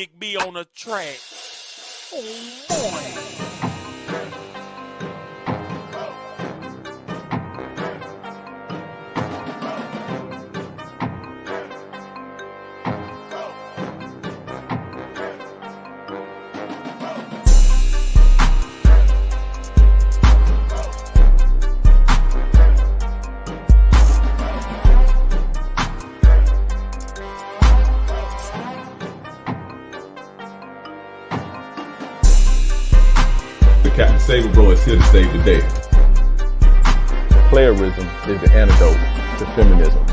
Big B on the track. Oh boy. Captain Saber Bro is here to save the day. Playerism is the antidote to feminism.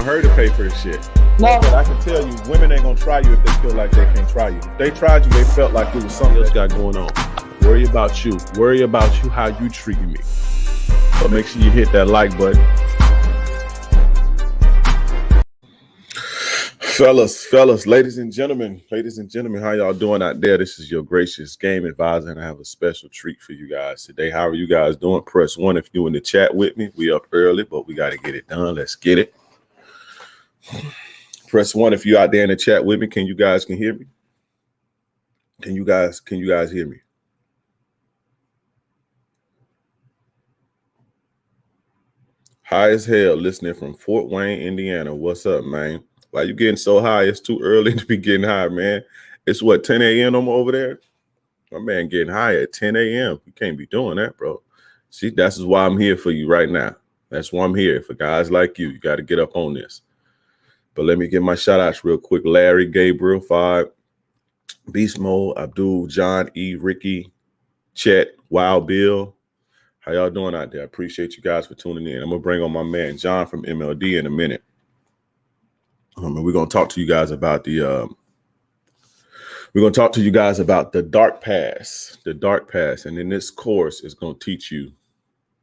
Her to pay for the shit. No, but I can tell you, women ain't gonna try you if they feel like they can't try you. If they tried you, they felt like it was something else got going on. Worry about you. Worry about you, how you treating me. So make sure you hit that like button. Fellas, ladies and gentlemen, how y'all doing out there? This is your gracious game advisor, and I have a special treat for you guys today. How are you guys doing? Press 1 if you're in the chat with me. We up early, but we got to get it done. Let's get it. Press 1 if you're out there in the chat with me. Can you guys hear me? Can you guys hear me? High as hell, listening from Fort Wayne, Indiana. What's up, man? Why you getting so high? It's too early to be getting high, man. It's what, 10 a.m. over there? My man getting high at 10 a.m. You can't be doing that, bro. See, that's why I'm here for you right now. That's why I'm here for guys like you. You got to get up on this. But let me get my shout outs real quick. Larry, Gabriel, 5, Beast Mode, Abdul, John, E, Ricky, Chet, Wild Bill. How y'all doing out there? I appreciate you guys for tuning in. I'm going to bring on my man, John from MLD in a minute. We're going to talk to you guys about the dark past, And in this course, it's going to teach you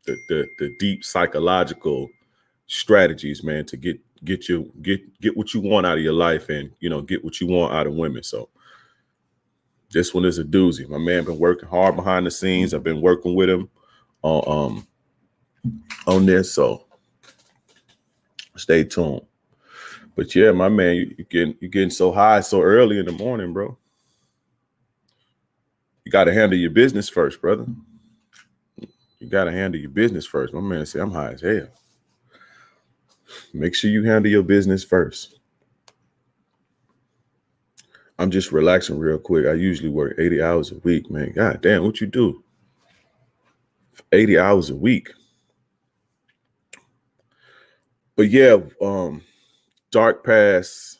the deep psychological strategies, man, to get what you want out of your life and, get what you want out of women. So this one is a doozy. My man been working hard behind the scenes. I've been working with him on this. So stay tuned. But yeah, my man, you're getting so high so early in the morning, bro. You got to handle your business first, brother. You got to handle your business first. My man said, I'm high as hell. Make sure you handle your business first. I'm just relaxing real quick. I usually work 80 hours a week, man. God damn, what you do? 80 hours a week. But yeah, the Dark Past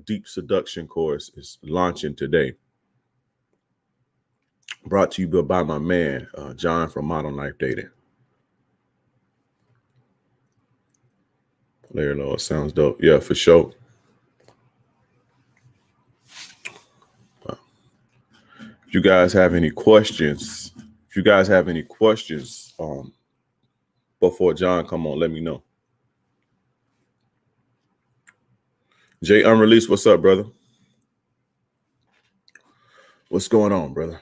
Deep Seduction course is launching today. Brought to you by my man, John from Modern Life Dating. Layer Lord sounds dope. Yeah, for sure. If you guys have any questions, before John come on, let me know. Jay Unreleased, what's up, brother? What's going on, brother?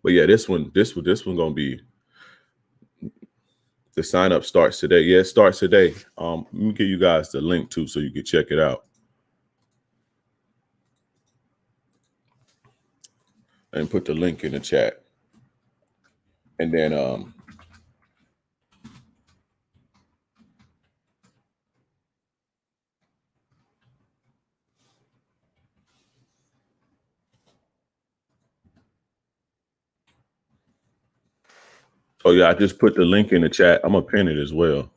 But yeah, this one gonna be. The sign up starts today. Yeah, it starts today. Let me give you guys the link too, so you can check it out. And put the link in the chat. And then oh yeah, I just put the link in the chat. I'm gonna pin it as well.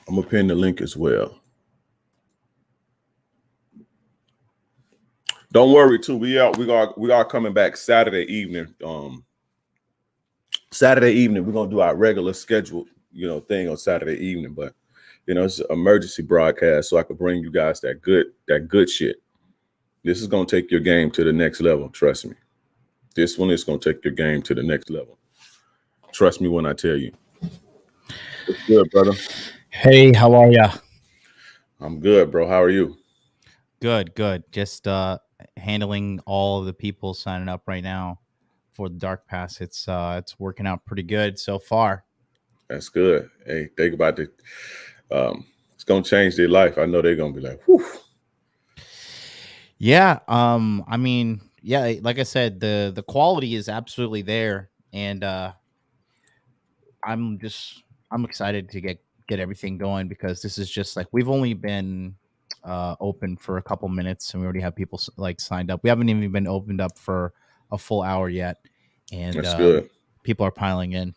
I'm gonna pin the link as well. Don't worry too. We are coming back Saturday evening. Saturday evening, we're gonna do our regular scheduled, thing on Saturday evening. But It's an emergency broadcast, so I could bring you guys that good shit. This is gonna take your game to the next level. Trust me. This one is gonna take your game to the next level. Trust me when I tell you. What's good, brother? Hey, how are ya? I'm good, bro. How are you? Good, good. Just handling all of the people signing up right now for the Dark Pass. It's working out pretty good so far. That's good. Hey, think about it. It's gonna change their life. I know they're gonna be like, whew. Yeah. I mean, yeah, like I said, the quality is absolutely there, and I'm excited to get everything going because this is just like we've only been open for a couple minutes and we already have people like signed up. We haven't even been opened up for a full hour yet, and That's good. people are piling in.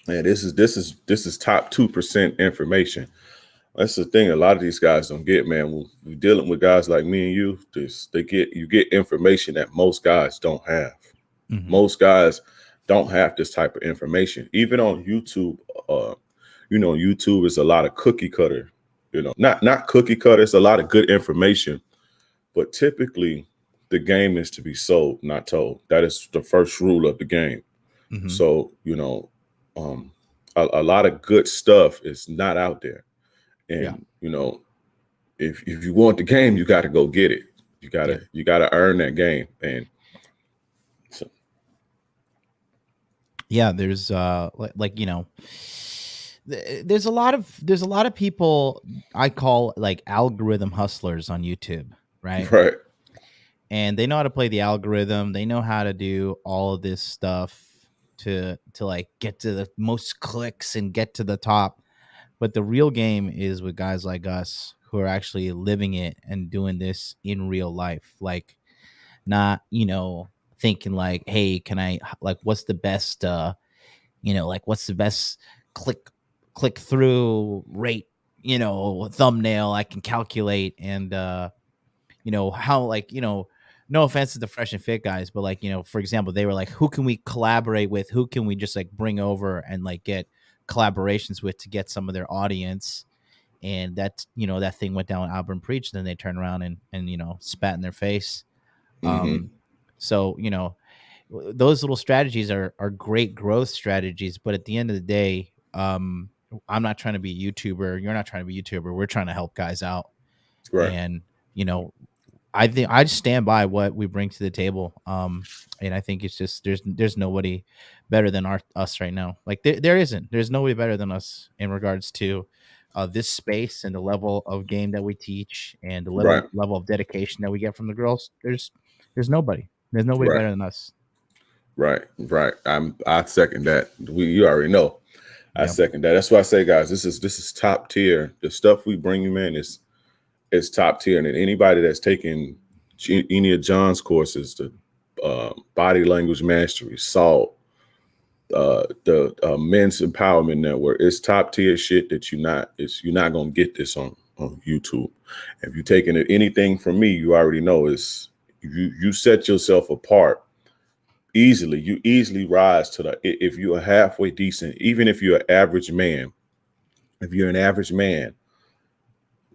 Man, this is top 2% information. That's the thing a lot of these guys don't get, man. When we're dealing with guys like me and you, you get information that most guys don't have. Mhm. Most guys don't have this type of information. Even on YouTube, YouTube is a lot of cookie cutter. Not cookie cutter. It's a lot of good information, but typically the game is to be sold, not told. That is the first rule of the game. Mhm. So a lot of good stuff is not out there, and if you want the game, you got to go get it. You gotta earn that game, and so. Yeah, there's there's a lot of people I call like algorithm hustlers on YouTube, right? Right. And they know how to play the algorithm. They know how to do all of this stuff to like get to the most clicks and get to the top. But the real game is with guys like us who are actually living it and doing this in real life. Like not, thinking like, hey, can I like what's the best like what's the best click through rate, thumbnail I can calculate and how like no offense to the Fresh and Fit guys, but like for example they were like who can we collaborate with, who can we just like bring over and like get collaborations with to get some of their audience, and that that thing went down Albert and Preach, then they turn around and spat in their face. Mm-hmm. So those little strategies are great growth strategies, but at the end of the day, I'm not trying to be a YouTuber, you're not trying to be a YouTuber, we're trying to help guys out. Right. And I think I just stand by what we bring to the table. And I think it's just there's nobody better than us right now. Like there's nobody better than us in regards to this space and the level of game that we teach and the level of dedication that we get from the girls. There's nobody better than us. Right. I second that. You already know. I second that. That's why I say, guys, this is top tier. The stuff we bring you, man, is top tier. And anybody that's taking any of John's courses, the body language mastery, SALT, the Men's Empowerment Network, it's top tier shit that you're not gonna get this on YouTube. If you're taking anything from me, you already know is you set yourself apart easily. You easily rise to if you're halfway decent, even if you're an average man. If you're an average man,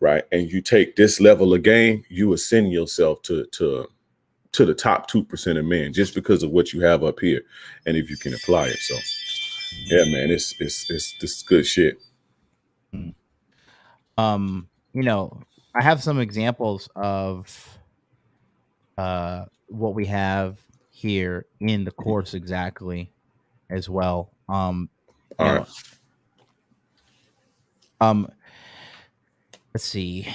right, and you take this level of game, you ascend yourself to the top 2% of men just because of what you have up here, and if you can apply it. So, yeah, man, it's this good shit. I have some examples of what we have here in the course exactly as well. All right. Let's see.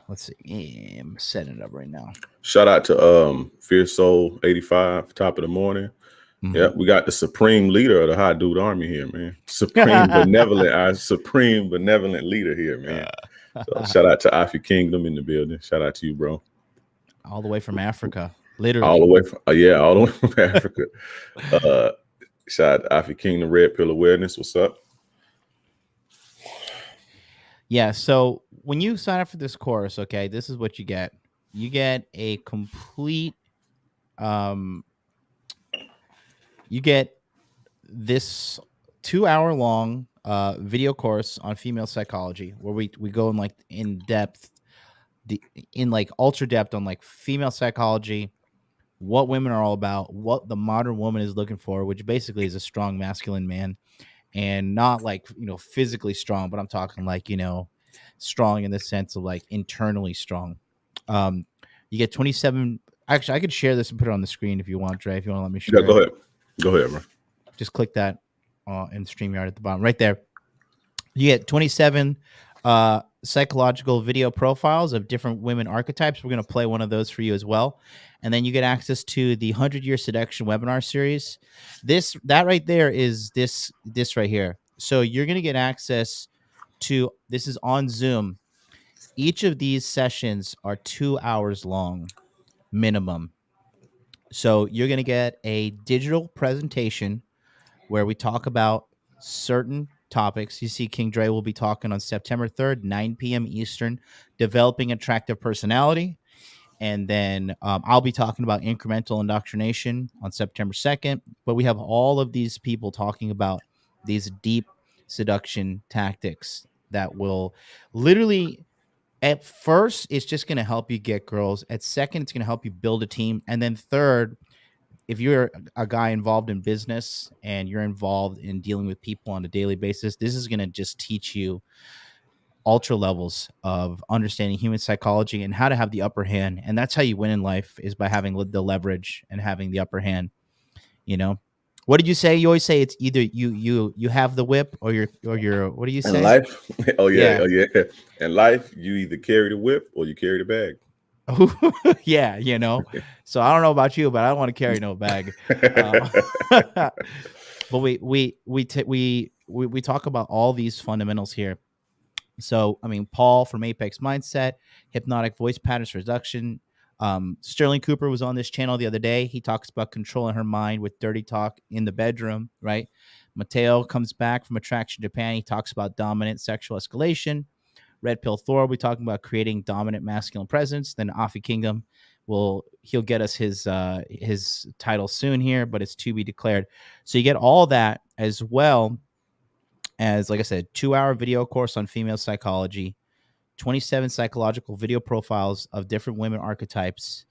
I'm setting it up right now. Shout out to Fierce Soul 85, top of the morning. Mm-hmm. Yeah, we got the supreme leader of the Hot Dude Army here, man. Supreme benevolent leader here, man. So shout out to Afi Kingdom in the building. Shout out to you, bro. All the way from Africa, literally. All the way from Africa. Shout out to Afi Kingdom, Red Pill Awareness. What's up? Yeah, so when you sign up for this course, okay, this is what you get. You get a complete you get this 2-hour long video course on female psychology where we go in like in depth, in like ultra depth on like female psychology, what women are all about, what the modern woman is looking for, which basically is a strong masculine man, and not like, physically strong, but I'm talking like, strong in the sense of like internally strong. You get 27. Actually, I could share this and put it on the screen if you want, Dre. If you want to let me share. Yeah, go ahead. Go ahead, bro. Just click that in StreamYard at the bottom, right there. You get 27 psychological video profiles of different women archetypes. We're going to play one of those for you as well. And then you get access to the 100-Year Seduction webinar series. That right there is this right here. So you're going to get access to, this is on Zoom. Each of these sessions are 2 hours long minimum. So you're going to get a digital presentation where we talk about certain topics. You see King Dre will be talking on September 3rd, 9 p.m. Eastern, developing attractive personality. And then I'll be talking about incremental indoctrination on September 2nd. But we have all of these people talking about these deep seduction tactics that will literally, at first, it's just going to help you get girls. At second, it's going to help you build a team. And then third, if you're a guy involved in business and you're involved in dealing with people on a daily basis, this is going to just teach you ultra levels of understanding human psychology and how to have the upper hand. And that's how you win in life, is by having the leverage and having the upper hand. What did you say? You always say it's either you have the whip or you're what do you say? In life? Oh yeah. Yeah. In life, you either carry the whip or you carry the bag. Yeah, so I don't know about you, but I don't want to carry no bag. But we talk about all these fundamentals here. So I mean, Paul from Apex Mindset, hypnotic voice patterns reduction. Sterling Cooper was on this channel the other day. He talks about controlling her mind with dirty talk in the bedroom, right? Mateo comes back from Attraction Japan. He talks about dominant sexual escalation. Red Pill Thor, we're talking about creating dominant masculine presence. Then Afi Kingdom, he'll get us his title soon here, but it's to be declared. So you get all that, as well as, like I said, 2-hour video course on female psychology, 27 psychological video profiles of different women archetypes,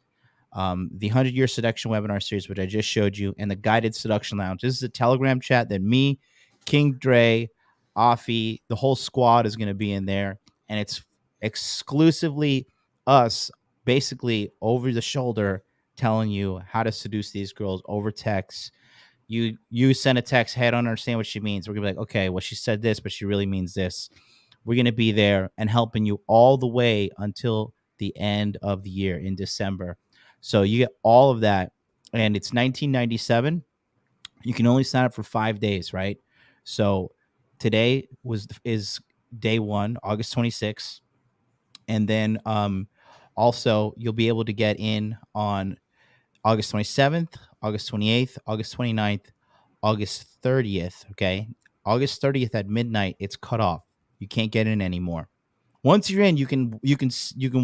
the 100-Year Seduction webinar series, which I just showed you, and the guided seduction lounge. This is a Telegram chat that me, King Dre, Afi, the whole squad is going to be in there. And it's exclusively us, basically over the shoulder, telling you how to seduce these girls over text. You send a text, hey, I don't understand what she means. We're going to be like, okay, well, she said this, but she really means this. We're going to be there and helping you all the way until the end of the year in December. So you get all of that. And it's $19.97. You can only sign up for 5 days, right? So today is day 1, August 26th. And then also you'll be able to get in on August 27th, August 28th, August 29th, August 30th. Okay. August 30th at midnight, it's cut off. You can't get in anymore. Once you're in, you can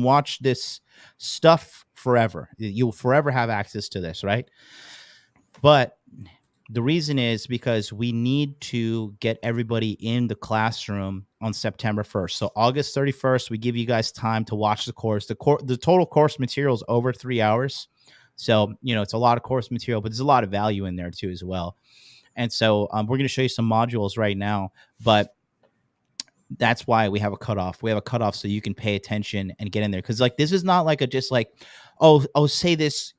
watch this stuff forever. You'll forever have access to this, right? But the reason is because we need to get everybody in the classroom on September 1st. So August 31st, we give you guys time to watch the course. The total course material is over 3 hours. So, it's a lot of course material, but there's a lot of value in there too as well. And so we're going to show you some modules right now, but that's why we have a cutoff. We have a cutoff so you can pay attention and get in there. Because this is not like say this,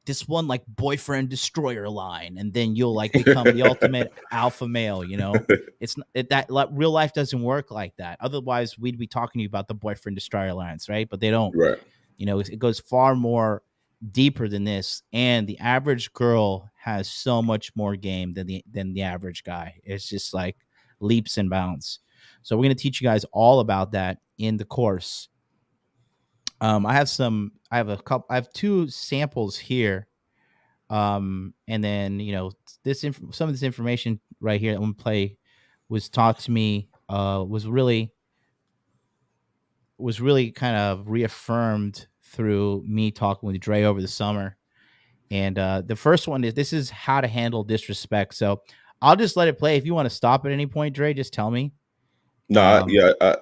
this one like boyfriend destroyer line, and then you'll become the ultimate alpha male. It's that real life doesn't work like that. Otherwise, we'd be talking to you about the boyfriend destroyer lines, right? But they don't. Right. It goes far more deeper than this, and the average girl has so much more game than the average guy. It's just like leaps and bounds. So we're going to teach you guys all about that in the course. I have 2 samples here. And then, some of this information right here that I'm going to play was taught to me, was really kind of reaffirmed through me talking with Dre over the summer. And the first one is, this is how to handle disrespect. So I'll just let it play. If you want to stop at any point, Dre, just tell me. No,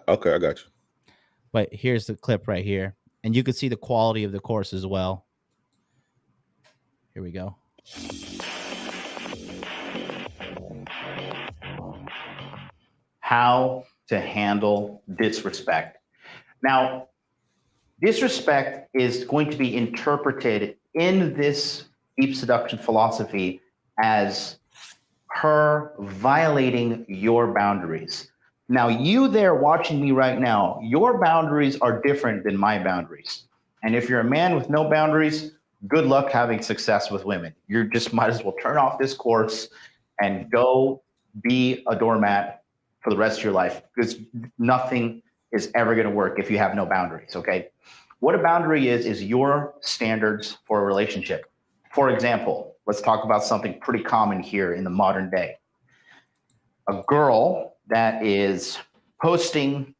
okay, I got you. But here's the clip right here. And you can see the quality of the course as well. Here we go. How to handle disrespect. Now, disrespect is going to be interpreted in this deep seduction philosophy as her violating your boundaries. Now, you there watching me right now, your boundaries are different than my boundaries. And if you're a man with no boundaries, good luck having success with women. You just might as well turn off this course and go be a doormat for the rest of your life, because nothing is ever going to work if you have no boundaries, okay? What a boundary is your standards for a relationship. For example, let's talk about something pretty common here in the modern day. A girl that is posting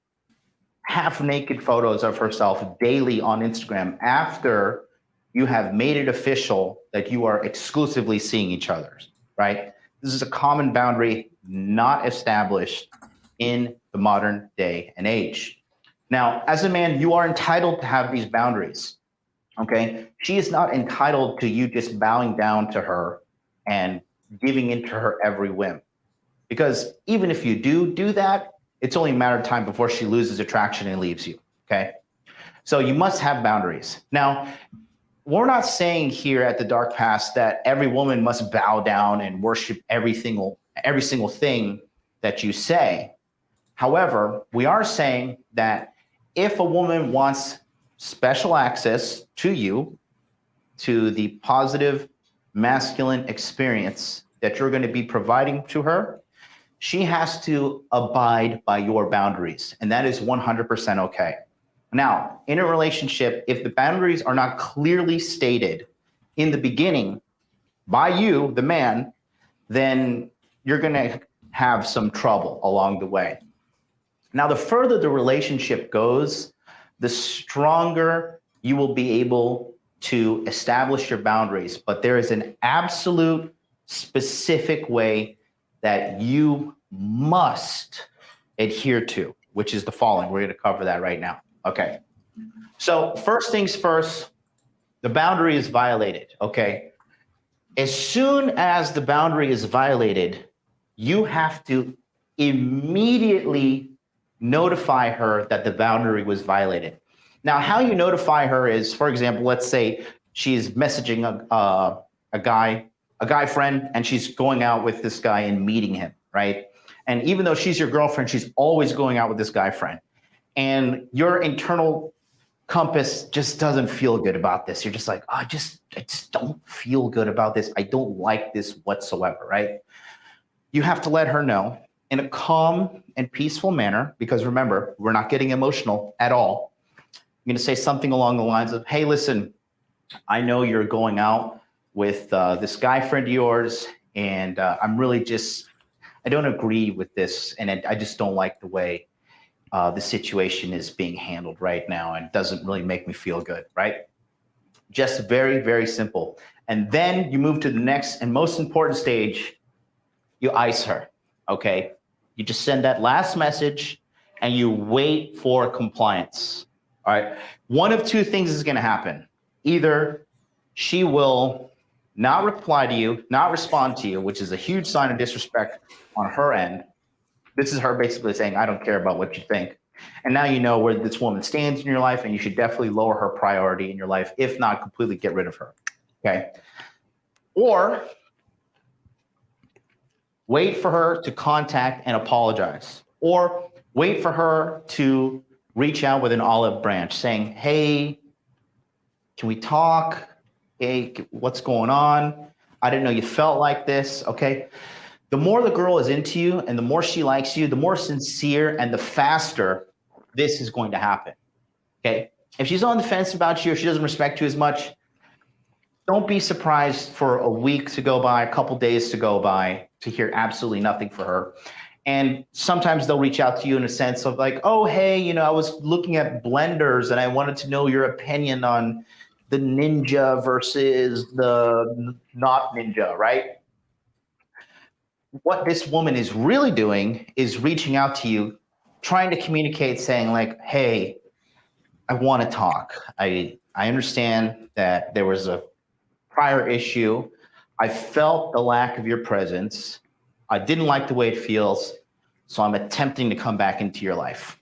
half-naked photos of herself daily on Instagram after you have made it official that you are exclusively seeing each other, right? This is a common boundary not established in the modern day and age. Now, as a man, you are entitled to have these boundaries, okay? She is not entitled to you just bowing down to her and giving in to her every whim. Because even if you do that, it's only a matter of time before she loses attraction and leaves you, okay? So you must have boundaries. Now, we're not saying here at the Dark Past that every woman must bow down and worship every single thing that you say. However, we are saying that if a woman wants special access to you, to the positive masculine experience that you're going to be providing to her, she has to abide by your boundaries, and that is 100% okay. Now, in a relationship, if the boundaries are not clearly stated in the beginning by you, the man, then you're going to have some trouble along the way. Now, the further the relationship goes, the stronger you will be able to establish your boundaries. But there is an absolute specific way that you must adhere to, which is the following. We're going to cover that right now. Okay. So first things first, the boundary is violated. Okay. As soon as the boundary is violated, you have to immediately notify her that the boundary was violated. Now, how you notify her is, for example, let's say she's messaging a guy friend, and she's going out with this guy and meeting him, right? And even though she's your girlfriend, she's always going out with this guy friend. And your internal compass just doesn't feel good about this. You're just like, I just don't feel good about this. I don't like this whatsoever, right? You have to let her know in a calm and peaceful manner, because remember, we're not getting emotional at all. You're going to say something along the lines of, hey, listen, I know you're going out with this guy friend of yours, and I'm really I don't agree with this, and I just don't like the way the situation is being handled right now, and it doesn't really make me feel good, right? Just very, very simple. And then you move to the next and most important stage. You ice her, okay? You just send that last message and you wait for compliance, all right? One of two things is gonna happen. Either she will not reply to you, not respond to you, which is a huge sign of disrespect on her end. This is her basically saying, I don't care about what you think. And now you know where this woman stands in your life, and you should definitely lower her priority in your life, if not completely get rid of her, okay? Or wait for her to contact and apologize, or wait for her to reach out with an olive branch saying, hey, can we talk? Hey, what's going on? I didn't know you felt like this, okay? The more the girl is into you and the more she likes you, the more sincere and the faster this is going to happen, okay? If she's on the fence about you, or she doesn't respect you as much, don't be surprised for a week to go by, a couple days to go by, to hear absolutely nothing for her. And sometimes they'll reach out to you in a sense of like, oh, hey, I was looking at blenders and I wanted to know your opinion on the Ninja versus the not Ninja, right? what this woman is really doing is reaching out to you, trying to communicate, saying like, hey, I want to talk. I understand that there was a prior issue. I felt the lack of your presence. I didn't like the way it feels. So I'm attempting to come back into your life.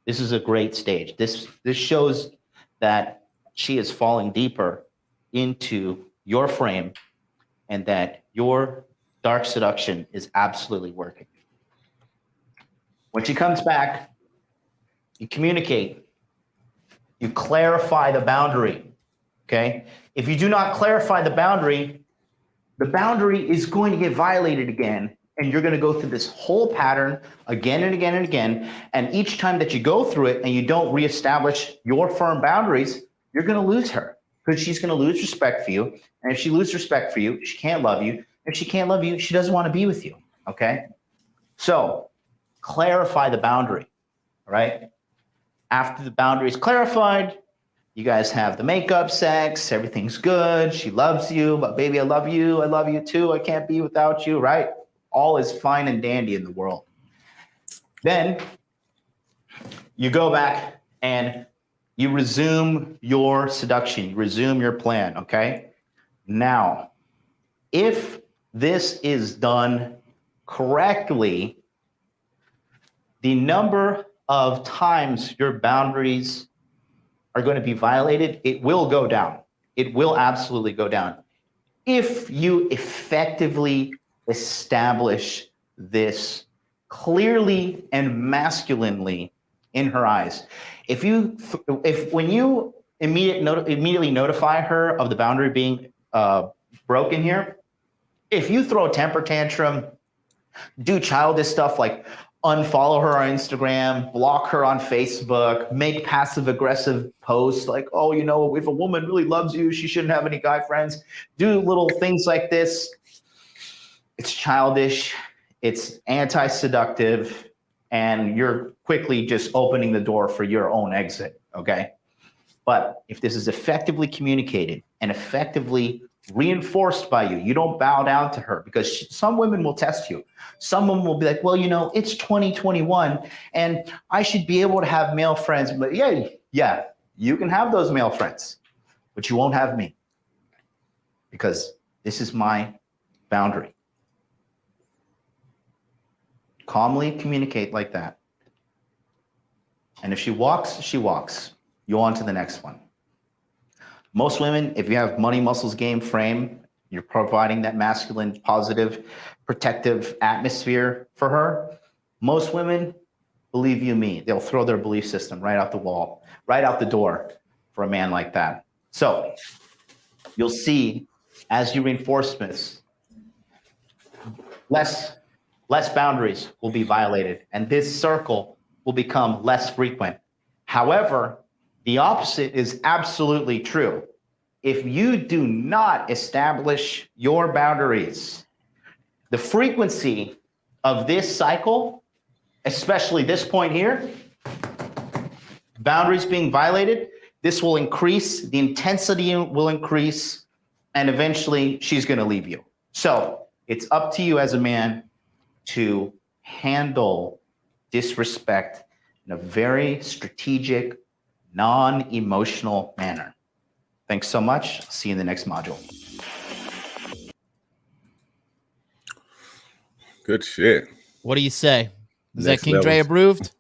This is a great stage. This shows that she is falling deeper into your frame and that your dark seduction is absolutely working. When she comes back, you communicate, you clarify the boundary, okay? If you do not clarify the boundary is going to get violated again, and you're going to go through this whole pattern again and again and again, and each time that you go through it and you don't reestablish your firm boundaries, you're going to lose her, because she's going to lose respect for you, and if she loses respect for you, she can't love you. If she can't love you, she doesn't want to be with you, okay? So clarify the boundary, all right? After the boundary is clarified, you guys have the makeup sex, everything's good, she loves you, but baby, I love you too, I can't be without you, right? All is fine and dandy in the world. Then you go back and you resume your seduction, you resume your plan, okay? Now, if this is done correctly, the number of times your boundaries are going to be violated, it will go down. It will absolutely go down. If you effectively establish this clearly and masculinely in her eyes. When you immediately notify her of the boundary being broken here, if you throw a temper tantrum, do childish stuff like unfollow her on Instagram, block her on Facebook, make passive aggressive posts like, oh, you know, if a woman really loves you, she shouldn't have any guy friends. Do little things like this. It's childish, it's anti-seductive, and you're quickly just opening the door for your own exit, okay? But if this is effectively communicated and effectively reinforced by you, you don't bow down to her, because some women will test you. Some women will be like, well, you know, it's 2021 and I should be able to have male friends. But yeah, you can have those male friends, but you won't have me, because this is my boundary. Calmly communicate like that. And if she walks, she walks. You on to the next one. Most women, if you have money, muscles, game, frame, you're providing that masculine, positive, protective atmosphere for her. Most women, believe you me, they'll throw their belief system right out the wall, right out the door for a man like that. So you'll see, as you reinforce this, less boundaries will be violated, and this circle will become less frequent. However, the opposite is absolutely true. If you do not establish your boundaries, the frequency of this cycle, especially this point here, boundaries being violated, this will increase, the intensity will increase, and eventually she's going to leave you. So it's up to you as a man to handle disrespect in a very strategic, non-emotional manner. Thanks so much. See you in the next module. Good shit. What do you say? Is Next that King Dre approved?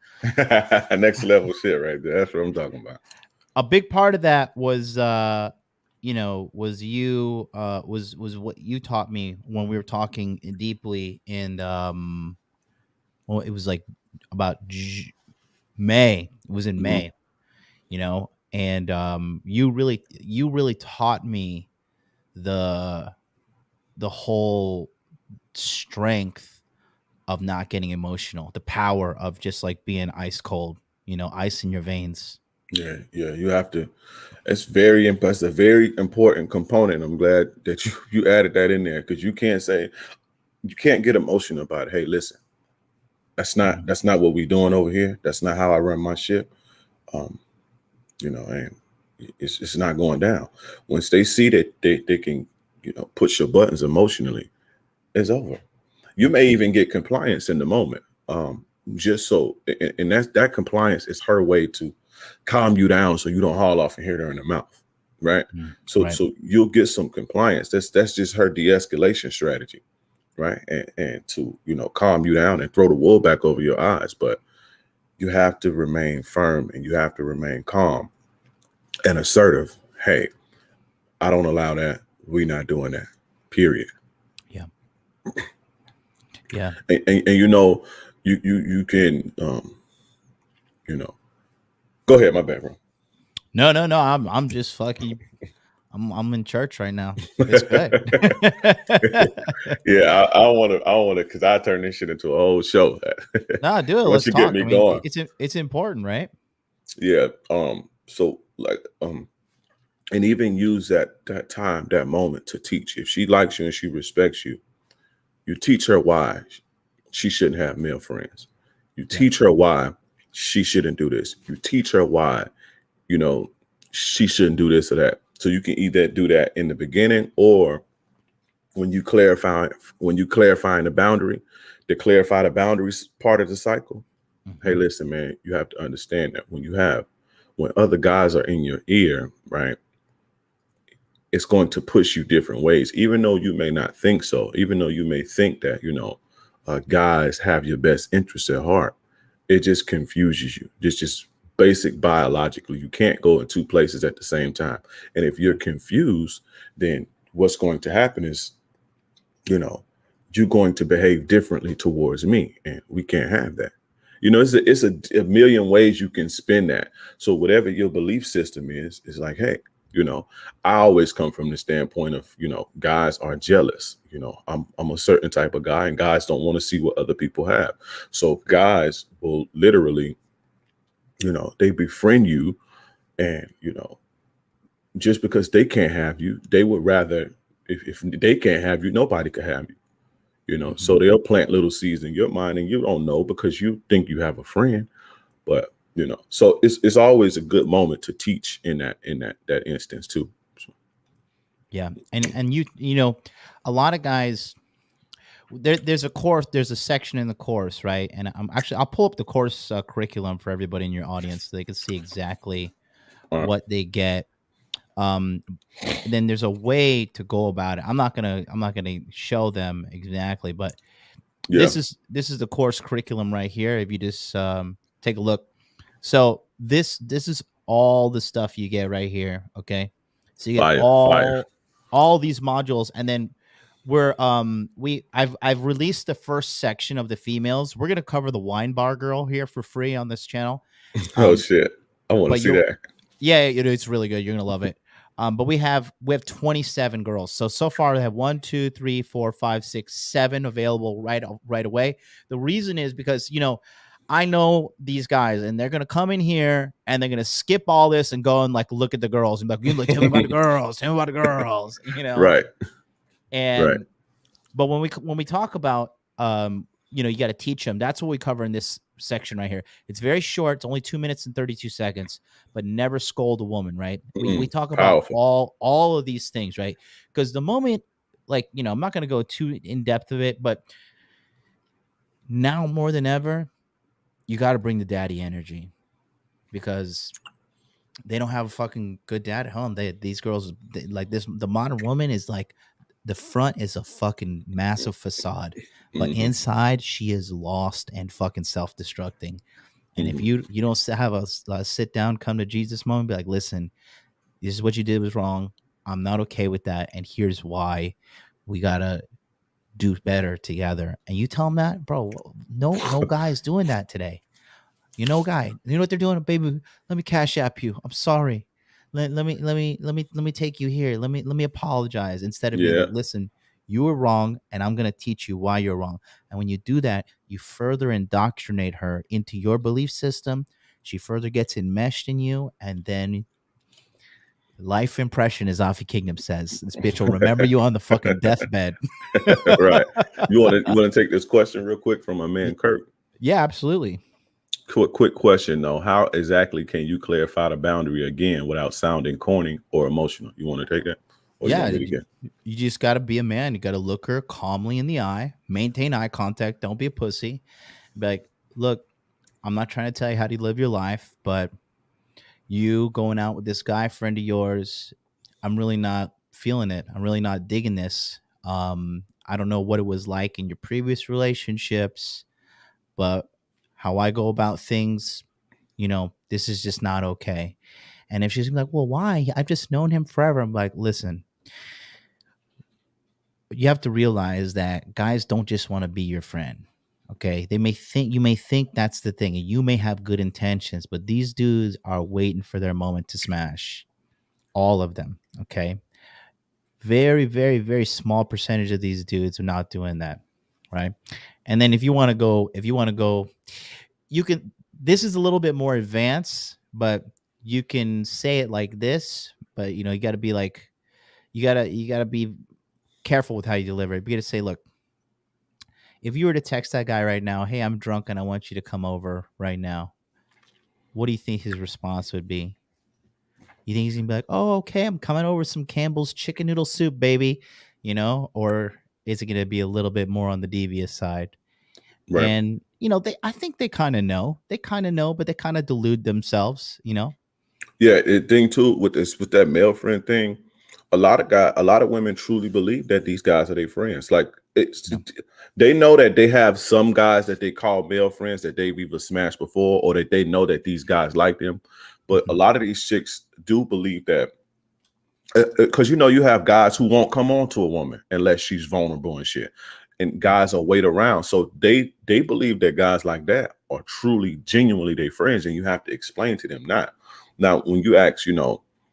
Next level shit right there. That's what I'm talking about. A big part of that was was what you taught me when we were talking deeply in well, it was like about May. It was in May, and you really taught me the whole strength of not getting emotional, the power of just like being ice cold, ice in your veins. Yeah, you have to. It's a very important component. I'm glad that you added that in there, because you can't get emotional about it. Hey, listen, that's not what we're doing over here. That's not how I run my ship. And it's not going down. Once they see that they can push your buttons emotionally, it's over. You may even get compliance in the moment. Just so, and that compliance is her way to calm you down so you don't haul off and hit her in the mouth, right? So you'll get some compliance. That's just her de-escalation strategy, right? And to, you know, calm you down and throw the wool back over your eyes. But you have to remain firm and you have to remain calm and assertive. Hey, I don't allow that. We're not doing that. Period. Yeah. Yeah. And you know, you can you know, go ahead, my bad, bro. No. I'm just fucking I'm in church right now. It's good. Yeah, I want to, because I turn this shit into a whole show. No, do it. Once Let's you talk. get me going. It's important, right? Yeah. So like and even use that time, that moment to teach. If she likes you and she respects you, you teach her why she shouldn't have male friends. You teach her why she shouldn't do this. You teach her why, you know, she shouldn't do this or that. So you can either do that in the beginning or when you clarifying the boundary, to clarify the boundaries part of the cycle. Hey, listen, man, you have to understand that when other guys are in your ear, right, it's going to push you different ways, even though you may not think so, even though you may think that, you know, guys have your best interests at heart. It just confuses you. It's just basic biologically. You can't go in two places at the same time. And if you're confused, then what's going to happen is, you know, you're going to behave differently towards me. And we can't have that. You know, it's a million ways you can spin that. So whatever your belief system is like, hey, you know, I always come from the standpoint of, you know, guys are jealous. You know, I'm a certain type of guy and guys don't want to see what other people have. So guys will literally, you know, they befriend you, and, you know, just because they can't have you, they would rather, if they can't have you, nobody could have you, you know. So they'll plant little seeds in your mind and you don't know because you think you have a friend. But, you know, so it's always a good moment to teach in that instance too. So. Yeah. And you know, a lot of guys, there's a section in the course, right? And I'll pull up the course curriculum for everybody in your audience so they can see exactly what they get. And then there's a way to go about it. I'm not gonna show them exactly, but this is the course curriculum right here. If you just take a look, so this is all the stuff you get right here. Okay, so you get all these modules, and then I've released the first section of the females. We're gonna cover the wine bar girl here for free on this channel. Oh shit, I want to see that. Yeah, it's really good. You're gonna love it. But we have 27 girls. So far we have 1, 2, 3, 4, 5, 6, 7 available right away. The reason is because, you know, I know these guys and they're gonna come in here and they're gonna skip all this and go and like look at the girls and be like, tell me about the girls, you know. Right. And but when we talk about you know, you got to teach them. That's what we cover in this section right here. It's very short. It's only 2 minutes and 32 seconds, but never scold a woman, right? We talk about all of these things, right? Because the moment, like, you know, I'm not going to go too in depth of it, but now more than ever, you got to bring the daddy energy because they don't have a fucking good dad at home. These girls, like this, the modern woman is like, the front is a fucking massive facade, but inside she is lost and fucking self-destructing. And if you don't have a sit down, come to Jesus moment, be like, listen, this is what you did was wrong. I'm not okay with that. And here's why. We got to do better together. And you tell them that, bro, no guy is doing that today. You know what they're doing? Baby, let me cash app you. I'm sorry. Let me take you here. Let me apologize instead of being like, listen, you were wrong, and I'm gonna teach you why you're wrong. And when you do that, you further indoctrinate her into your belief system. She further gets enmeshed in you, and then life impression, as Afi Kingdom says, this bitch will remember you on the fucking deathbed. Right. You want to take this question real quick from my man Kirk? Yeah, absolutely. Quick question though. How exactly can you clarify the boundary again without sounding corny or emotional? You want to take that? Or you Yeah, want me to get? you just got to be a man. You got to look her calmly in the eye, maintain eye contact. Don't be a pussy. Be like, look, I'm not trying to tell you how to live your life, but you going out with this guy friend of yours, I'm really not feeling it. I'm really not digging this. I don't know what it was like in your previous relationships, but how I go about things, this is just not okay. And if she's like, well, why? I've just known him forever. I'm like, listen, you have to realize that guys don't just want to be your friend. Okay. You may think that's the thing, and you may have good intentions, but these dudes are waiting for their moment to smash. All of them. Okay. Very, very, very small percentage of these dudes are not doing that. Right. And then if you want to go, you can, this is a little bit more advanced, but you can say it like this, but you got to be like, you gotta be careful with how you deliver it. You got to say, look, if you were to text that guy right now, hey, I'm drunk and I want you to come over right now, what do you think his response would be? You think he's gonna be like, oh, okay, I'm coming over with some Campbell's chicken noodle soup, baby, or is it gonna be a little bit more on the devious side? Right. And I think they kind of know. They kind of know, but they kind of delude themselves. Yeah, the thing too with that male friend thing, a lot of women truly believe that these guys are their friends. Like Yeah. they know that they have some guys that they call male friends that they've either smashed before, or that they know that these guys like them. But a Mhm. lot of these chicks do believe that, because you have guys who won't come on to a woman unless she's vulnerable and shit, and guys will wait around. So they believe that guys like that are truly, genuinely their friends, and you have to explain to them not. Now, when you ask,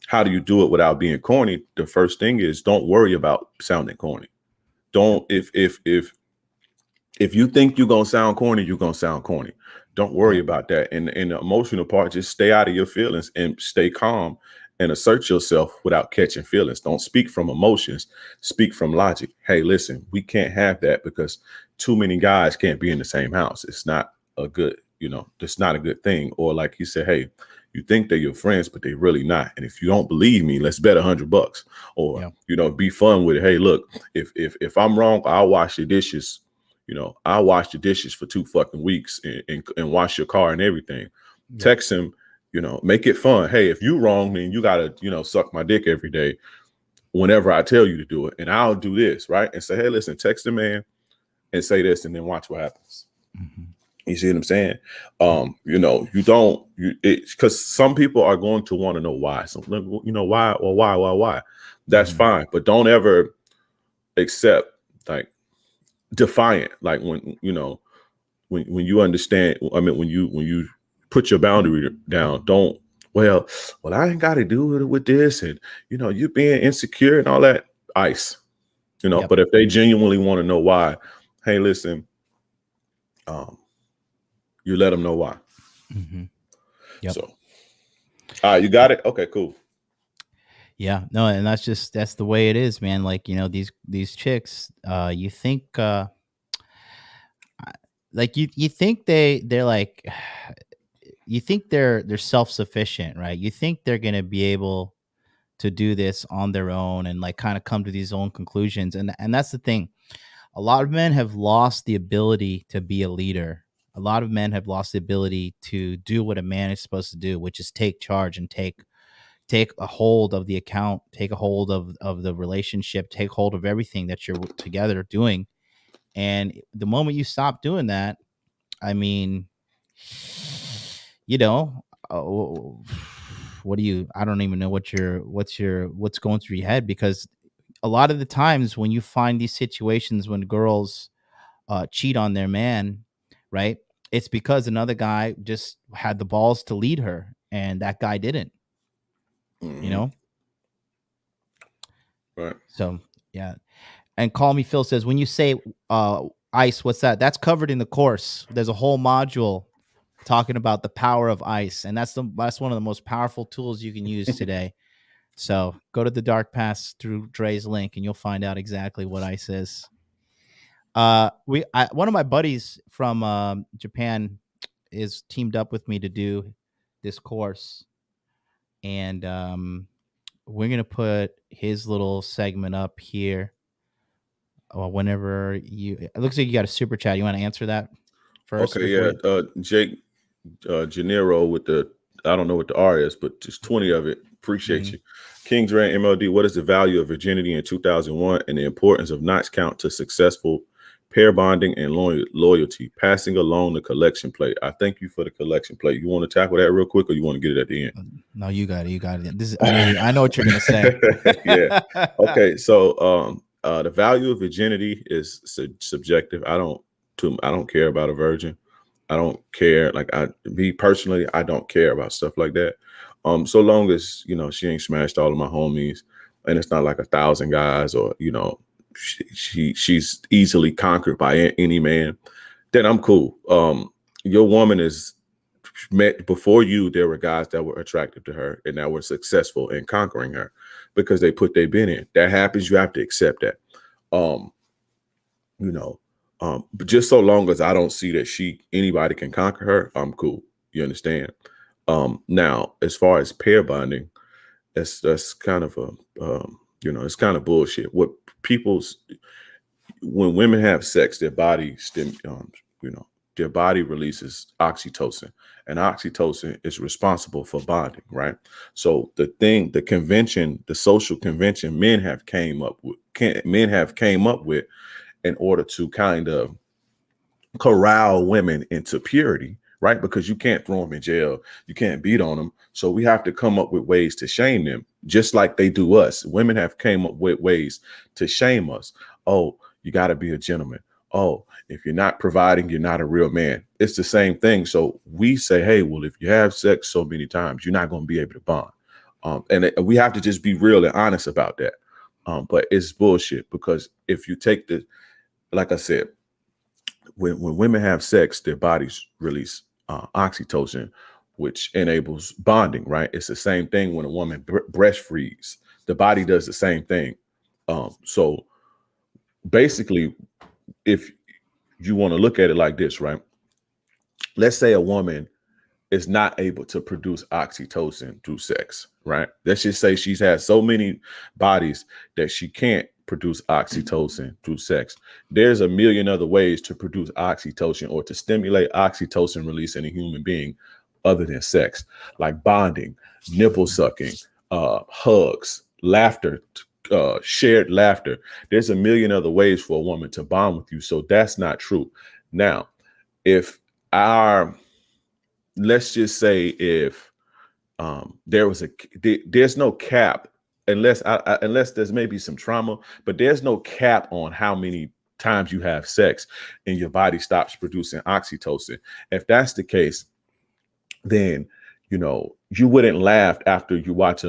how do you do it without being corny? The first thing is, don't worry about sounding corny. Don't if you think you're gonna sound corny, you're gonna sound corny. Don't worry Yeah. about that. And the emotional part, just stay out of your feelings and stay calm and assert yourself without catching feelings. Don't speak from emotions, speak from logic. Hey, listen, we can't have that because too many guys can't be in the same house. It's not a good, it's not a good thing. Or like you said, hey, you think they're your friends, but they're really not. And if you don't believe me, let's bet $100. Or, Yeah. be fun with it. Hey, look, if I'm wrong, I'll wash the dishes. I'll wash the dishes for 2 fucking weeks and wash your car and everything. Yeah. Text him, make it fun. Hey, if you wrong, then you gotta, suck my dick every day whenever I tell you to do it. And I'll do this, right? And say, hey, listen, text the man and say this, and then watch what happens. Mhm. You see what I'm saying? Because some people are going to want to know why. So, why? That's Mhm. fine. But don't ever accept, like, defiant, like when you understand. I mean, when you put your boundary down, don't, well, I ain't got to do it with this, and you being insecure and all that. Ice, Yep. But if they genuinely want to know why, hey, listen, you let them know why. Mhm. Yep. So, all right, you got it. Okay, cool. Yeah, no, and that's the way it is, man. Like, these chicks, you think, like you think they're like, you think they're self-sufficient, right? You think they're going to be able to do this on their own and like kind of come to these own conclusions. And that's the thing. A lot of men have lost the ability to be a leader. A lot of men have lost the ability to do what a man is supposed to do, which is take charge and take a hold of the account, take a hold of the relationship, take hold of everything that you're together doing. And the moment you stop doing that, I mean, you know, what do you? I don't even know what's going through your head, because a lot of the times when you find these situations when girls cheat on their man, right? It's because another guy just had the balls to lead her, and that guy didn't. You Mm-hmm. know. Right. So yeah. And Call Me Phil says, when you say ice, what's that? That's covered in the course. There's a whole module talking about the power of ice, and that's one of the most powerful tools you can use today. So go to the Dark Pass through Dre's link, and you'll find out exactly what ice is. One of my buddies from Japan is teamed up with me to do this course, and we're gonna put his little segment up here. Whenever it looks like you got a super chat. You want to answer that first? Okay, yeah. Jake Gennaro with the, I don't know what the R is, but just 20 of it. Appreciate you. King's Rand MLD, what is the value of virginity in 2001 and the importance of notch count to successful pair bonding and loyalty? Passing along the collection plate. I thank you for the collection plate. You want to tackle that real quick, or you want to get it at the end? No, you got it. You got it. This is, I know what you're gonna say. Yeah. Okay. So the value of virginity is subjective. I don't care about a virgin. I don't care. Like me personally, I don't care about stuff like that. So long as, she ain't smashed all of my homies and it's not like 1,000 guys, or, she's easily conquered by any man, then I'm cool. Your woman is met before you. There were guys that were attracted to her and that were successful in conquering her because they put their bid in. That happens. You have to accept that. But just so long as I don't see that anybody can conquer her, I'm cool. You understand? Now, as far as pair bonding, that's kind of it's kind of bullshit. When women have sex, their body their body releases oxytocin, and oxytocin is responsible for bonding, right? So the social convention men have came up with in order to kind of corral women into purity, right? Because you can't throw them in jail, you can't beat on them. So we have to come up with ways to shame them, just like they do us. Women have came up with ways to shame us. Oh, you got to be a gentleman. Oh, if you're not providing, you're not a real man. It's the same thing. So we say, hey, well, if you have sex so many times, you're not going to be able to bond. And we have to just be real and honest about that. But it's bullshit, because if you take like I said, when women have sex, their bodies release oxytocin, which enables bonding, right? It's the same thing when a woman breastfeeds. The body does the same thing. So basically, if you want to look at it like this, right? Let's say a woman is not able to produce oxytocin through sex, right? Let's just say she's had so many bodies that she can't produce oxytocin through sex. There's a million other ways to produce oxytocin or to stimulate oxytocin release in a human being other than sex, like bonding, nipple sucking, hugs, laughter, shared laughter. There's a million other ways for a woman to bond with you. So that's not true. Now, let's just say if there's no cap, unless there's maybe some trauma, but there's no cap on how many times you have sex and your body stops producing oxytocin. If that's the case, then you wouldn't laugh after you watch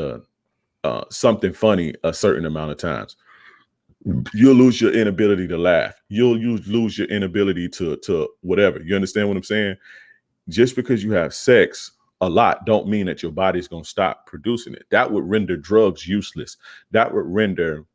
something funny a certain amount of times. You'll lose your inability to laugh. You'll lose your inability to whatever. You understand what I'm saying? Just because you have sex a lot don't mean that your body's going to stop producing it. That would render drugs useless. That would render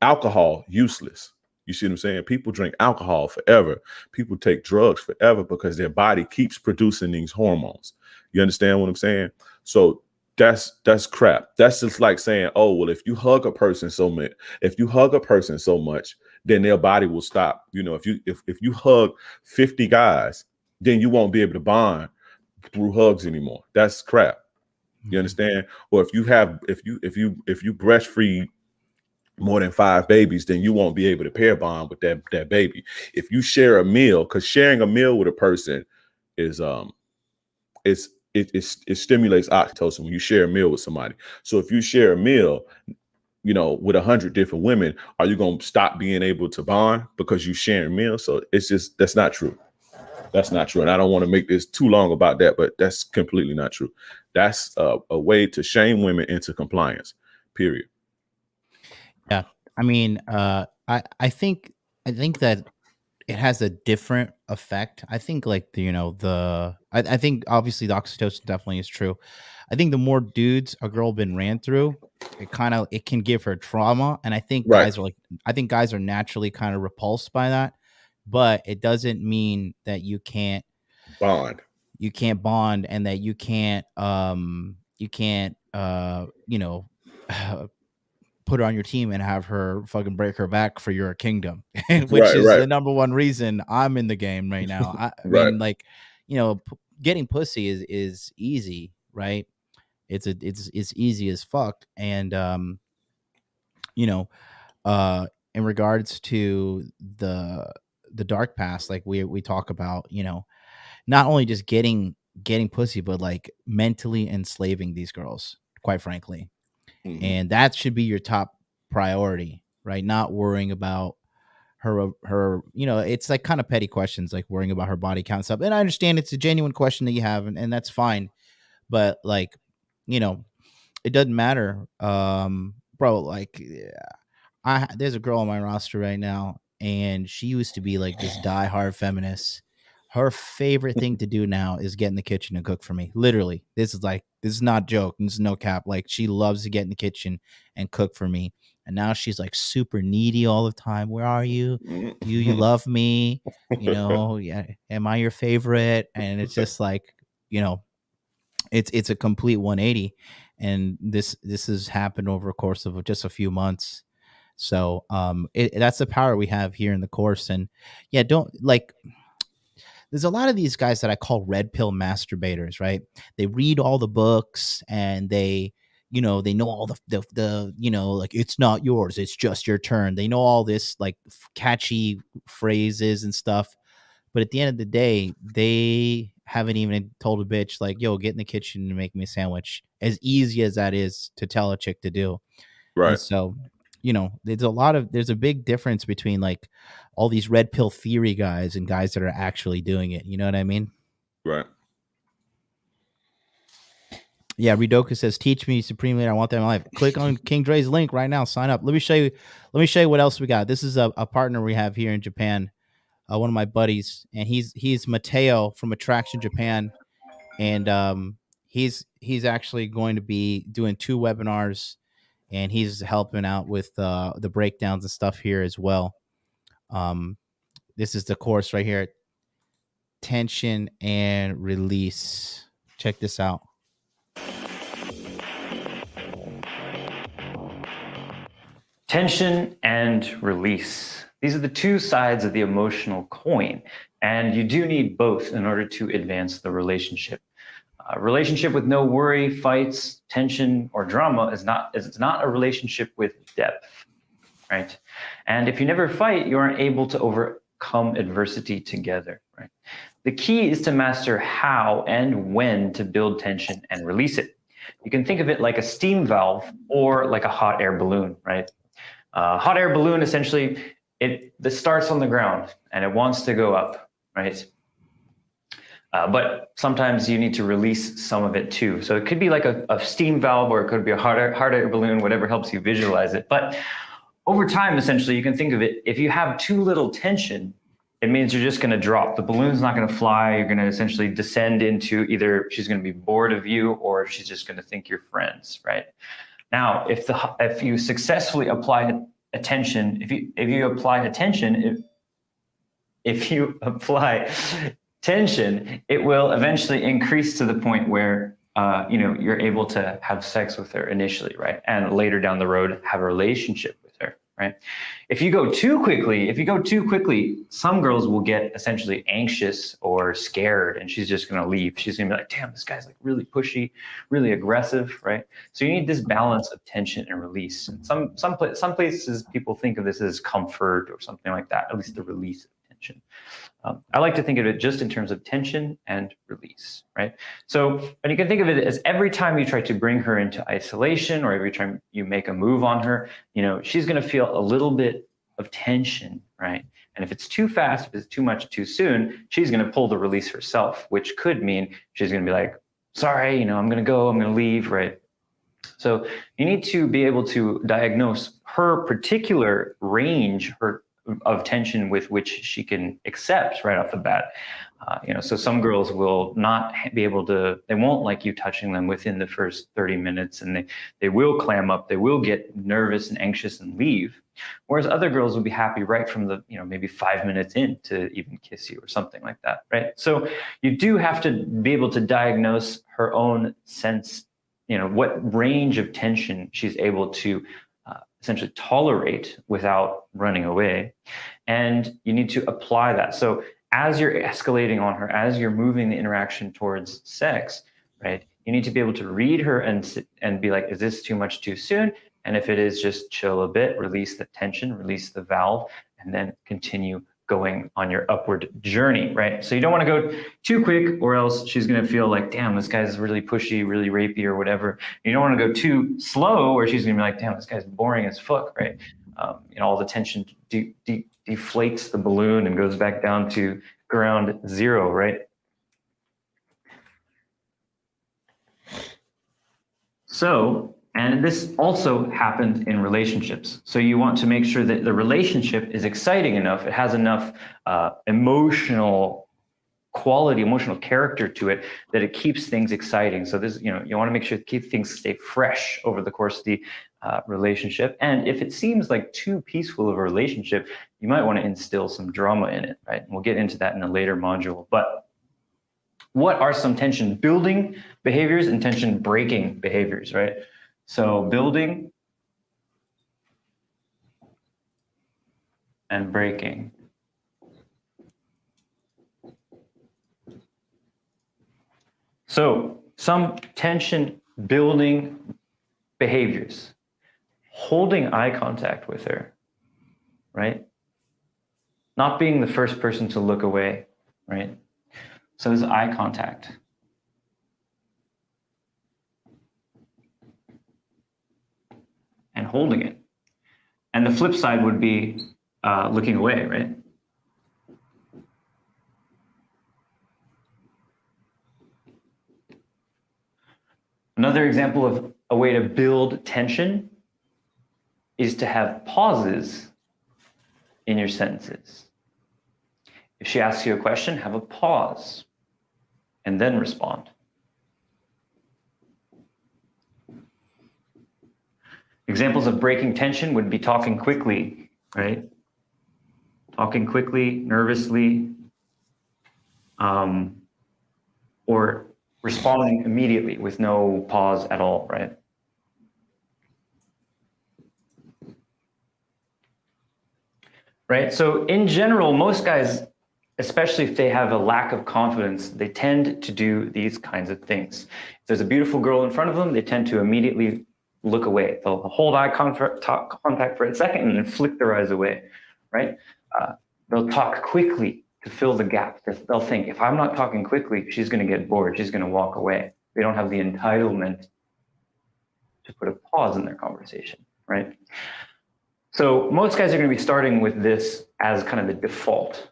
alcohol useless. You see what I'm saying? People drink alcohol forever. People take drugs forever because their body keeps producing these hormones. You understand what I'm saying? So that's crap. That's just like saying, oh, well, if you hug a person so much, then their body will stop. If you hug 50 guys, then you won't be able to bond through hugs anymore. That's crap. You understand? Or if you breastfeed more than 5 babies, then you won't be able to pair bond with that baby. If you share a meal, because sharing a meal with a person is it stimulates oxytocin when you share a meal with somebody. So if you share a meal, with 100 different women, are you going to stop being able to bond because you sharing meals? So that's not true. That's not true. And I don't want to make this too long about that, but that's completely not true. That's a way to shame women into compliance, period. Yeah. I mean, I think that it has a different effect. I think like I think obviously the oxytocin definitely is true. I think the more dudes a girl been ran through, it can give her trauma. And I think guys are naturally kind of repulsed by that. But it doesn't mean that you can't bond. And that you can't put her on your team and have her fucking break her back for your kingdom, which Right, is right. the number one reason I'm in the game right now. I Right. mean, like, you know, getting pussy is easy, right? It's easy as fuck. And you know, in regards to the dark past, like we talk about, you know, not only just getting pussy, but like mentally enslaving these girls, quite frankly. Mhm. And that should be your top priority, right? Not worrying about her, you know, it's like kind of petty questions, like worrying about her body count and stuff. And I understand it's a genuine question that you have, and that's fine. But like, you know, it doesn't matter. Bro, like, there's a girl on my roster right now, and she used to be like this diehard feminist. Her favorite thing to do now is get in the kitchen and cook for me. Literally, this is not a joke. This is no cap. Like, she loves to get in the kitchen and cook for me. And now she's like super needy all the time. Where are you? You love me? You know, yeah. Am I your favorite? And it's just like, you know, it's a complete 180. And this has happened over a course of just a few months. So that's the power we have here in the course. And yeah, don't like, there's a lot of these guys that I call red pill masturbators, right? They read all the books, and they, you know, they know all the you know, like, it's not yours, it's just your turn. They know all this like catchy phrases and stuff. But at the end of the day, they haven't even told a bitch like, yo, get in the kitchen and make me a sandwich. As easy as that is to tell a chick to do. And Right. so, you know, there's a big difference between like all these red pill theory guys and guys that are actually doing it. You know what I mean? Right. Yeah, Ridoka says, "Teach me, Supreme Leader. I want that in my life." Click on King Dre's link right now. Sign up. Let me show you what else we got. This is a partner we have here in Japan. One of my buddies, and he's Mateo from Attraction Japan, and he's actually going to be doing 2 webinars, and he's helping out with the breakdowns and stuff here as well. This is the course right here, Tension and Release. Check this out. Tension and release. These are the two sides of the emotional coin, and you do need both in order to advance the relationship. A relationship with no worry, fights, tension, or drama is not a relationship with depth, right? And if you never fight, you aren't able to overcome adversity together, right? The key is to master how and when to build tension and release it. You can think of it like a steam valve or like a hot air balloon, right? Hot air balloon, essentially, this starts on the ground and it wants to go up, right? But sometimes you need to release some of it too. So it could be like a steam valve, or it could be a hot air balloon, whatever helps you visualize it. But over time, essentially, you can think of it, if you have too little tension, it means you're just going to drop. The balloon's not going to fly. You're going to essentially descend into either she's going to be bored of you, or she's just going to think you're friends, right? Now, if you successfully apply attention, if you apply tension, it will eventually increase to the point where you're able to have sex with her initially, right? And later down the road, have a relationship with her, right? If you go too quickly, some girls will get essentially anxious or scared, and she's just going to leave. She's going to be like, damn, this guy's like really pushy, really aggressive, right? So you need this balance of tension and release. And some places people think of this as comfort or something like that, at least the release of tension. I like to think of it just in terms of tension and release, right? So, and you can think of it as every time you try to bring her into isolation, or every time you make a move on her, she's going to feel a little bit of tension, right? And if it's too fast, if it's too much too soon, she's going to pull the release herself, which could mean she's going to be like, sorry, I'm going to go, I'm going to leave, right? So you need to be able to diagnose her particular range, of tension with which she can accept right off the bat. So some girls will not be able to, they won't like you touching them within the first 30 minutes, and they will clam up, they will get nervous and anxious and leave. Whereas other girls will be happy right from the, maybe 5 minutes in to even kiss you or something like that, right? So you do have to be able to diagnose her own sense, what range of tension she's able to essentially tolerate without running away. And you need to apply that. So as you're escalating on her, as you're moving the interaction towards sex, right, you need to be able to read her and be like, is this too much too soon? And if it is, just chill a bit, release the tension, release the valve, and then continue going on your upward journey, right? So you don't want to go too quick, or else she's going to feel like, damn, this guy's really pushy, really rapey, or whatever. You don't want to go too slow, or she's going to be like, damn, this guy's boring as fuck, right? All the tension deflates the balloon and goes back down to ground zero, right? So, and this also happens in relationships. So you want to make sure that the relationship is exciting enough, it has enough emotional quality, emotional character to it, that it keeps things exciting. So this, you want to make sure to keep things stay fresh over the course of the relationship. And if it seems like too peaceful of a relationship, you might want to instill some drama in it, right? And we'll get into that in a later module. But what are some tension building behaviors and tension breaking behaviors, right? So building and breaking. So some tension building behaviors: holding eye contact with her, right? Not being the first person to look away, right? So there's eye contact. And holding it. And the flip side would be looking away, right? Another example of a way to build tension is to have pauses in your sentences. If she asks you a question, have a pause and then respond. Examples of breaking tension would be talking quickly, right? Talking quickly, nervously, or responding immediately with no pause at all, right? Right, so in general, most guys, especially if they have a lack of confidence, they tend to do these kinds of things. If there's a beautiful girl in front of them, they tend to immediately look away. They'll hold eye contact for a second and then flick their eyes away, right? They'll talk quickly to fill the gap. They'll think, if I'm not talking quickly, she's going to get bored. She's going to walk away. They don't have the entitlement to put a pause in their conversation, right? So most guys are going to be starting with this as kind of the default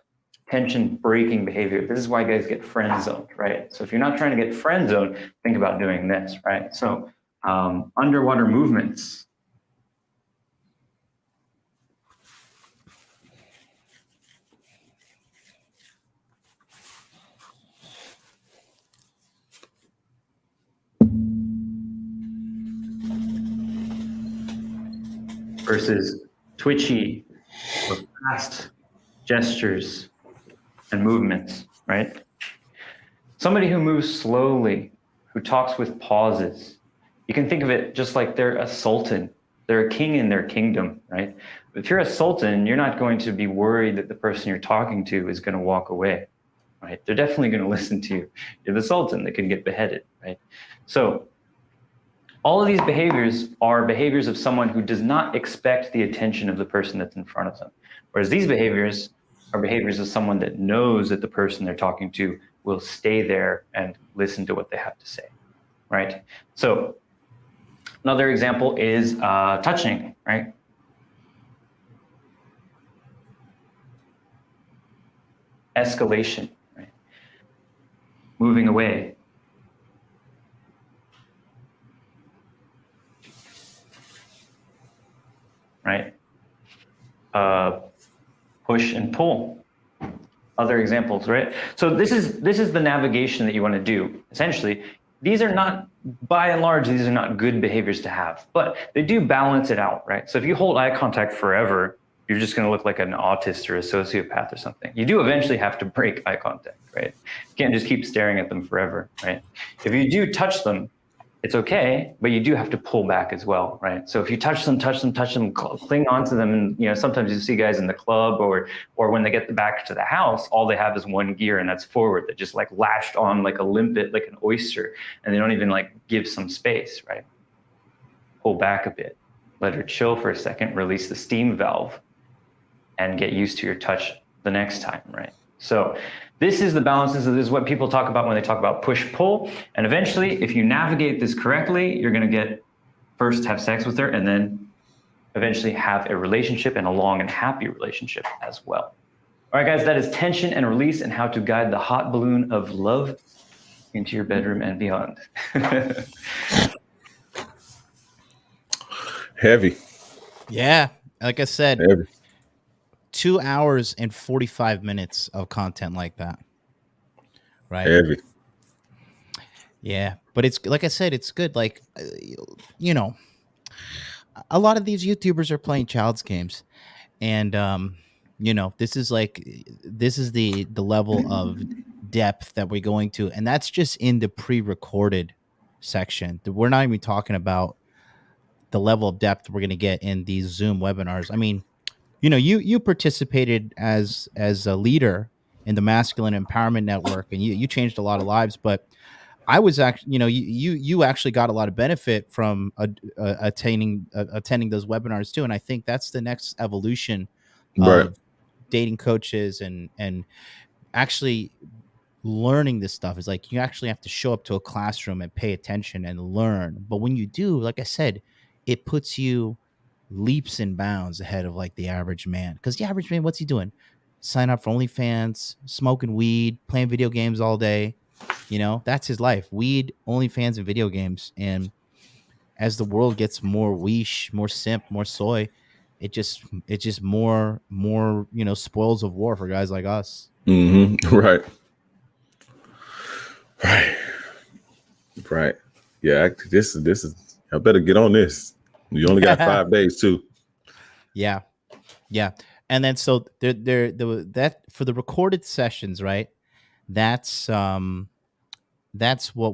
tension breaking behavior. This is why guys get friend zoned, right? So if you're not trying to get friend zoned, think about doing this, right? So underwater movements. Versus twitchy or fast gestures and movements, right? Somebody who moves slowly, who talks with pauses, you can think of it just like they're a sultan. They're a king in their kingdom, right? If you're a sultan, you're not going to be worried that the person you're talking to is going to walk away, right? They're definitely going to listen to you. You're the sultan that can get beheaded, right? So all of these behaviors are behaviors of someone who does not expect the attention of the person that's in front of them. Whereas these behaviors are behaviors of someone that knows that the person they're talking to will stay there and listen to what they have to say, right? So another example is touching, right? Escalation, right? Moving away. Right? Push and pull. Other examples, right? So this is the navigation that you want to do. Essentially, these are not, by and large, these are not good behaviors to have, but they do balance it out, right? So if you hold eye contact forever, you're just going to look like an autist or a sociopath or something. You do eventually have to break eye contact, right? You can't just keep staring at them forever, right? If you do touch them, it's okay, but you do have to pull back as well, right? So if you touch them, cling onto them, and sometimes you see guys in the club or when they get back to the house, all they have is one gear, and that's forward. That just like latched on like a limpet, like an oyster, and they don't even like give some space, right? Pull back a bit, let her chill for a second, release the steam valve, and get used to your touch the next time, right? So this is the balances. This is what people talk about when they talk about push-pull. And eventually, if you navigate this correctly, you're going to first have sex with her, and then eventually have a relationship, and a long and happy relationship as well. All right, guys, that is tension and release, and how to guide the hot balloon of love into your bedroom and beyond. Heavy. Yeah. Like I said, Heavy. 2 hours and 45 minutes of content like that. Right. Heavy. Yeah. But it's, like I said, it's good. Like, a lot of these YouTubers are playing child's games, and, this is the level of depth that we're going to, and that's just in the pre-recorded section. We're not even talking about the level of depth we're going to get in these Zoom webinars. I mean, you participated as a leader in the Masculine Empowerment Network, and you changed a lot of lives. But I was actually, you actually got a lot of benefit from attending those webinars too. And I think that's the next evolution of dating coaches and actually learning this stuff. Is like, you actually have to show up to a classroom and pay attention and learn. But when you do, like I said, it puts you leaps and bounds ahead of like the average man. Because the average man, what's he doing? Sign up for OnlyFans, smoking weed, playing video games all day. That's his life. Weed, OnlyFans, and video games. And as the world gets more weesh, more simp, more soy, it just more spoils of war for guys like us. Mm-hmm. Right. Yeah, this is. I better get on this. You only got 5 days too. Yeah. And then so that for the recorded sessions, right? That's what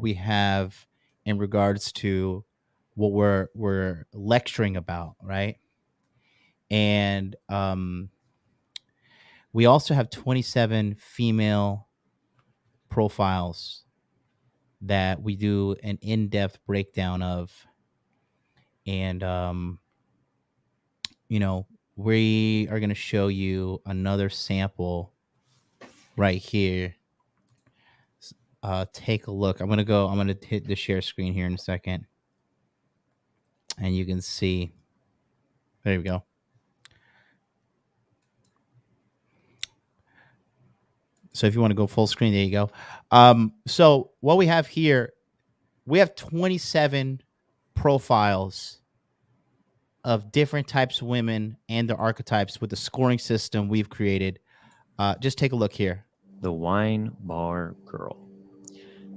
we have in regards to what we're lecturing about, right? And we also have 27 female profiles that we do an in-depth breakdown of. And we are going to show you another sample right here. Take a look. I'm going to hit the share screen here in a second, and you can see. There we go. So if you want to go full screen, there you go. So what we have here, we have 27 profiles of different types of women and their archetypes with the scoring system we've created. Just take a look here. The wine bar girl.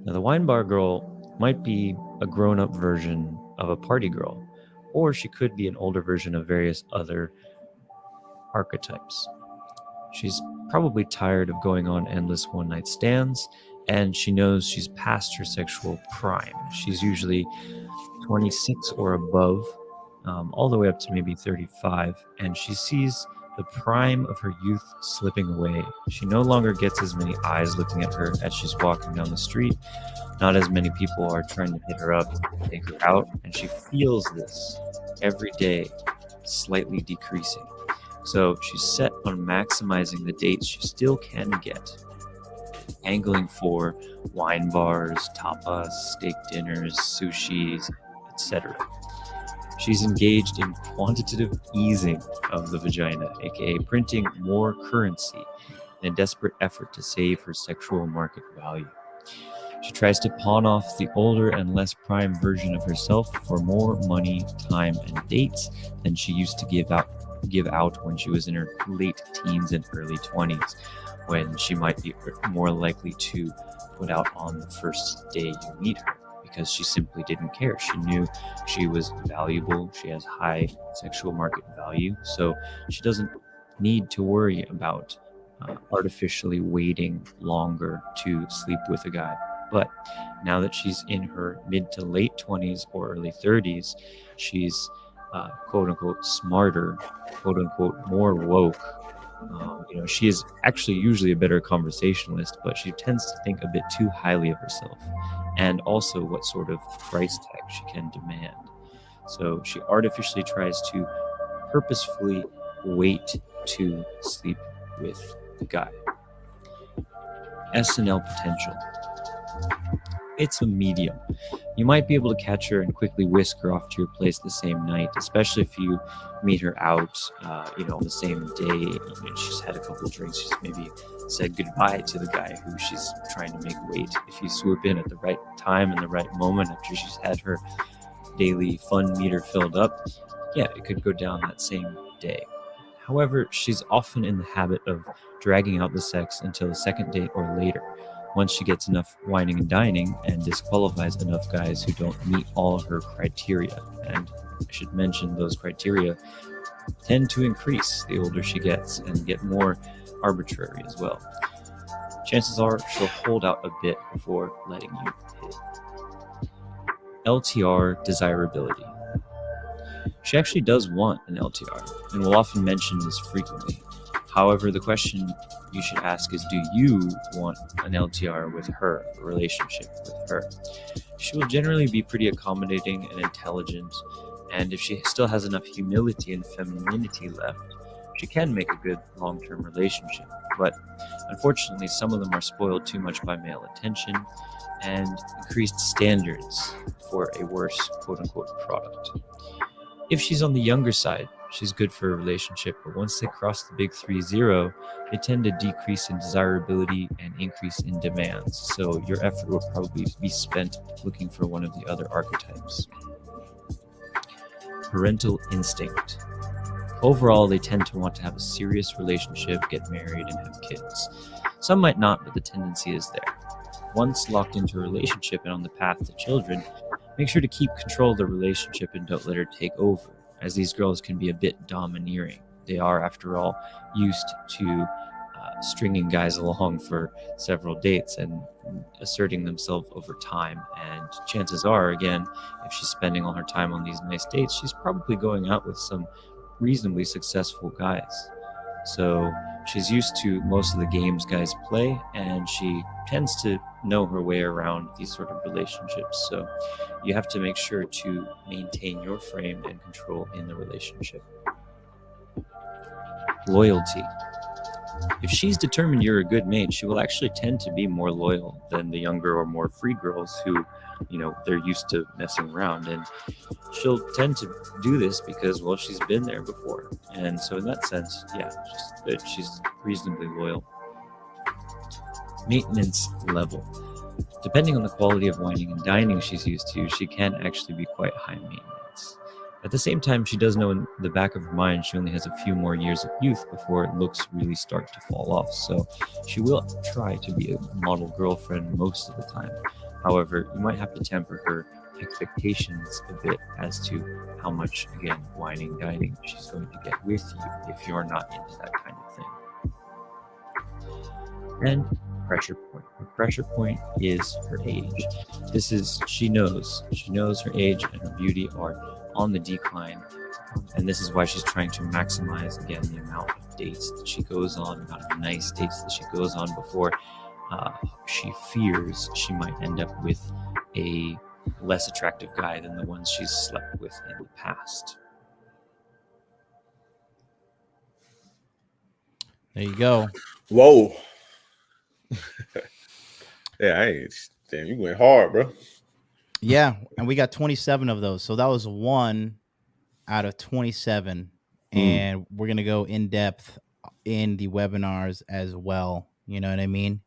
Now, the wine bar girl might be a grown-up version of a party girl, or she could be an older version of various other archetypes. She's probably tired of going on endless one-night stands, and she knows she's past her sexual prime. She's usually 26 or above, all the way up to maybe 35, and she sees the prime of her youth slipping away. She no longer gets as many eyes looking at her as she's walking down the street. Not as many people are trying to hit her up, take her out, and she feels this every day, slightly decreasing. So she's set on maximizing the dates she still can get, angling for wine bars, tapas, steak dinners, sushis, etc. She's engaged in quantitative easing of the vagina, aka printing more currency in a desperate effort to save her sexual market value. She tries to pawn off the older and less prime version of herself for more money, time, and dates than she used to give out when she was in her late teens and early 20s, when she might be more likely to put out on the first day you meet her, because she simply didn't care. She knew she was valuable, she has high sexual market value, so she doesn't need to worry about artificially waiting longer to sleep with a guy. But now that she's in her mid to late 20s or early 30s, she's quote unquote smarter, quote unquote more woke. She is actually usually a better conversationalist, but she tends to think a bit too highly of herself and also what sort of price tag she can demand. So she artificially tries to purposefully wait to sleep with the guy. SNL potential. It's a medium. You might be able to catch her and quickly whisk her off to your place the same night, especially if you meet her out, on the same day. She's had a couple of drinks. She's maybe said goodbye to the guy who she's trying to make wait. If you swoop in at the right time and the right moment after she's had her daily fun meter filled up, yeah, it could go down that same day. However, she's often in the habit of dragging out the sex until the second date or later, once she gets enough whining and dining and disqualifies enough guys who don't meet all of her criteria. And I should mention those criteria tend to increase the older she gets and get more arbitrary as well. Chances are she'll hold out a bit before letting you hit. Ltr Desirability. She actually does want an LTR and will often mention this frequently. However, the question you should ask is, do you want an LTR with her, a relationship with her? She will generally be pretty accommodating and intelligent, and if she still has enough humility and femininity left, she can make a good long-term relationship. But unfortunately, some of them are spoiled too much by male attention and increased standards for a worse quote-unquote product. If she's on the younger side, she's good for a relationship, but once they cross the big 3-0, they tend to decrease in desirability and increase in demands. So your effort will probably be spent looking for one of the other archetypes. Parental Instinct. Overall, they tend to want to have a serious relationship, get married, and have kids. Some might not, but the tendency is there. Once locked into a relationship and on the path to children, make sure to keep control of the relationship and don't let her take over, as these girls can be a bit domineering. They are, after all, used to stringing guys along for several dates and asserting themselves over time. And chances are, again, if she's spending all her time on these nice dates, she's probably going out with some reasonably successful guys. So she's used to most of the games guys play, and she tends to know her way around these sort of relationships. So you have to make sure to maintain your frame and control in the relationship. Loyalty. If she's determined you're a good mate, she will actually tend to be more loyal than the younger or more free girls who, they're used to messing around. And she'll tend to do this because, well, she's been there before. And so in that sense, yeah, she's reasonably loyal. Maintenance level. Depending on the quality of whining and dining she's used to, she can actually be quite high maintenance. At the same time, she does know in the back of her mind she only has a few more years of youth before looks really start to fall off. So she will try to be a model girlfriend most of the time. However, you might have to temper her expectations a bit as to how much, again, whining, dining she's going to get with you if you're not into that kind of thing. And pressure point. Her pressure point is her age. She knows her age and her beauty are on the decline, and this is why she's trying to maximize, again, the amount of dates that she goes on, the amount of nice dates that she goes on before she fears she might end up with a less attractive guy than the ones she's slept with in the past. There you go. Whoa. Yeah, damn, you went hard, bro. Yeah, and we got 27 of those. So that was 1 out of 27. And we're going to go in depth in the webinars as well. You know what I mean?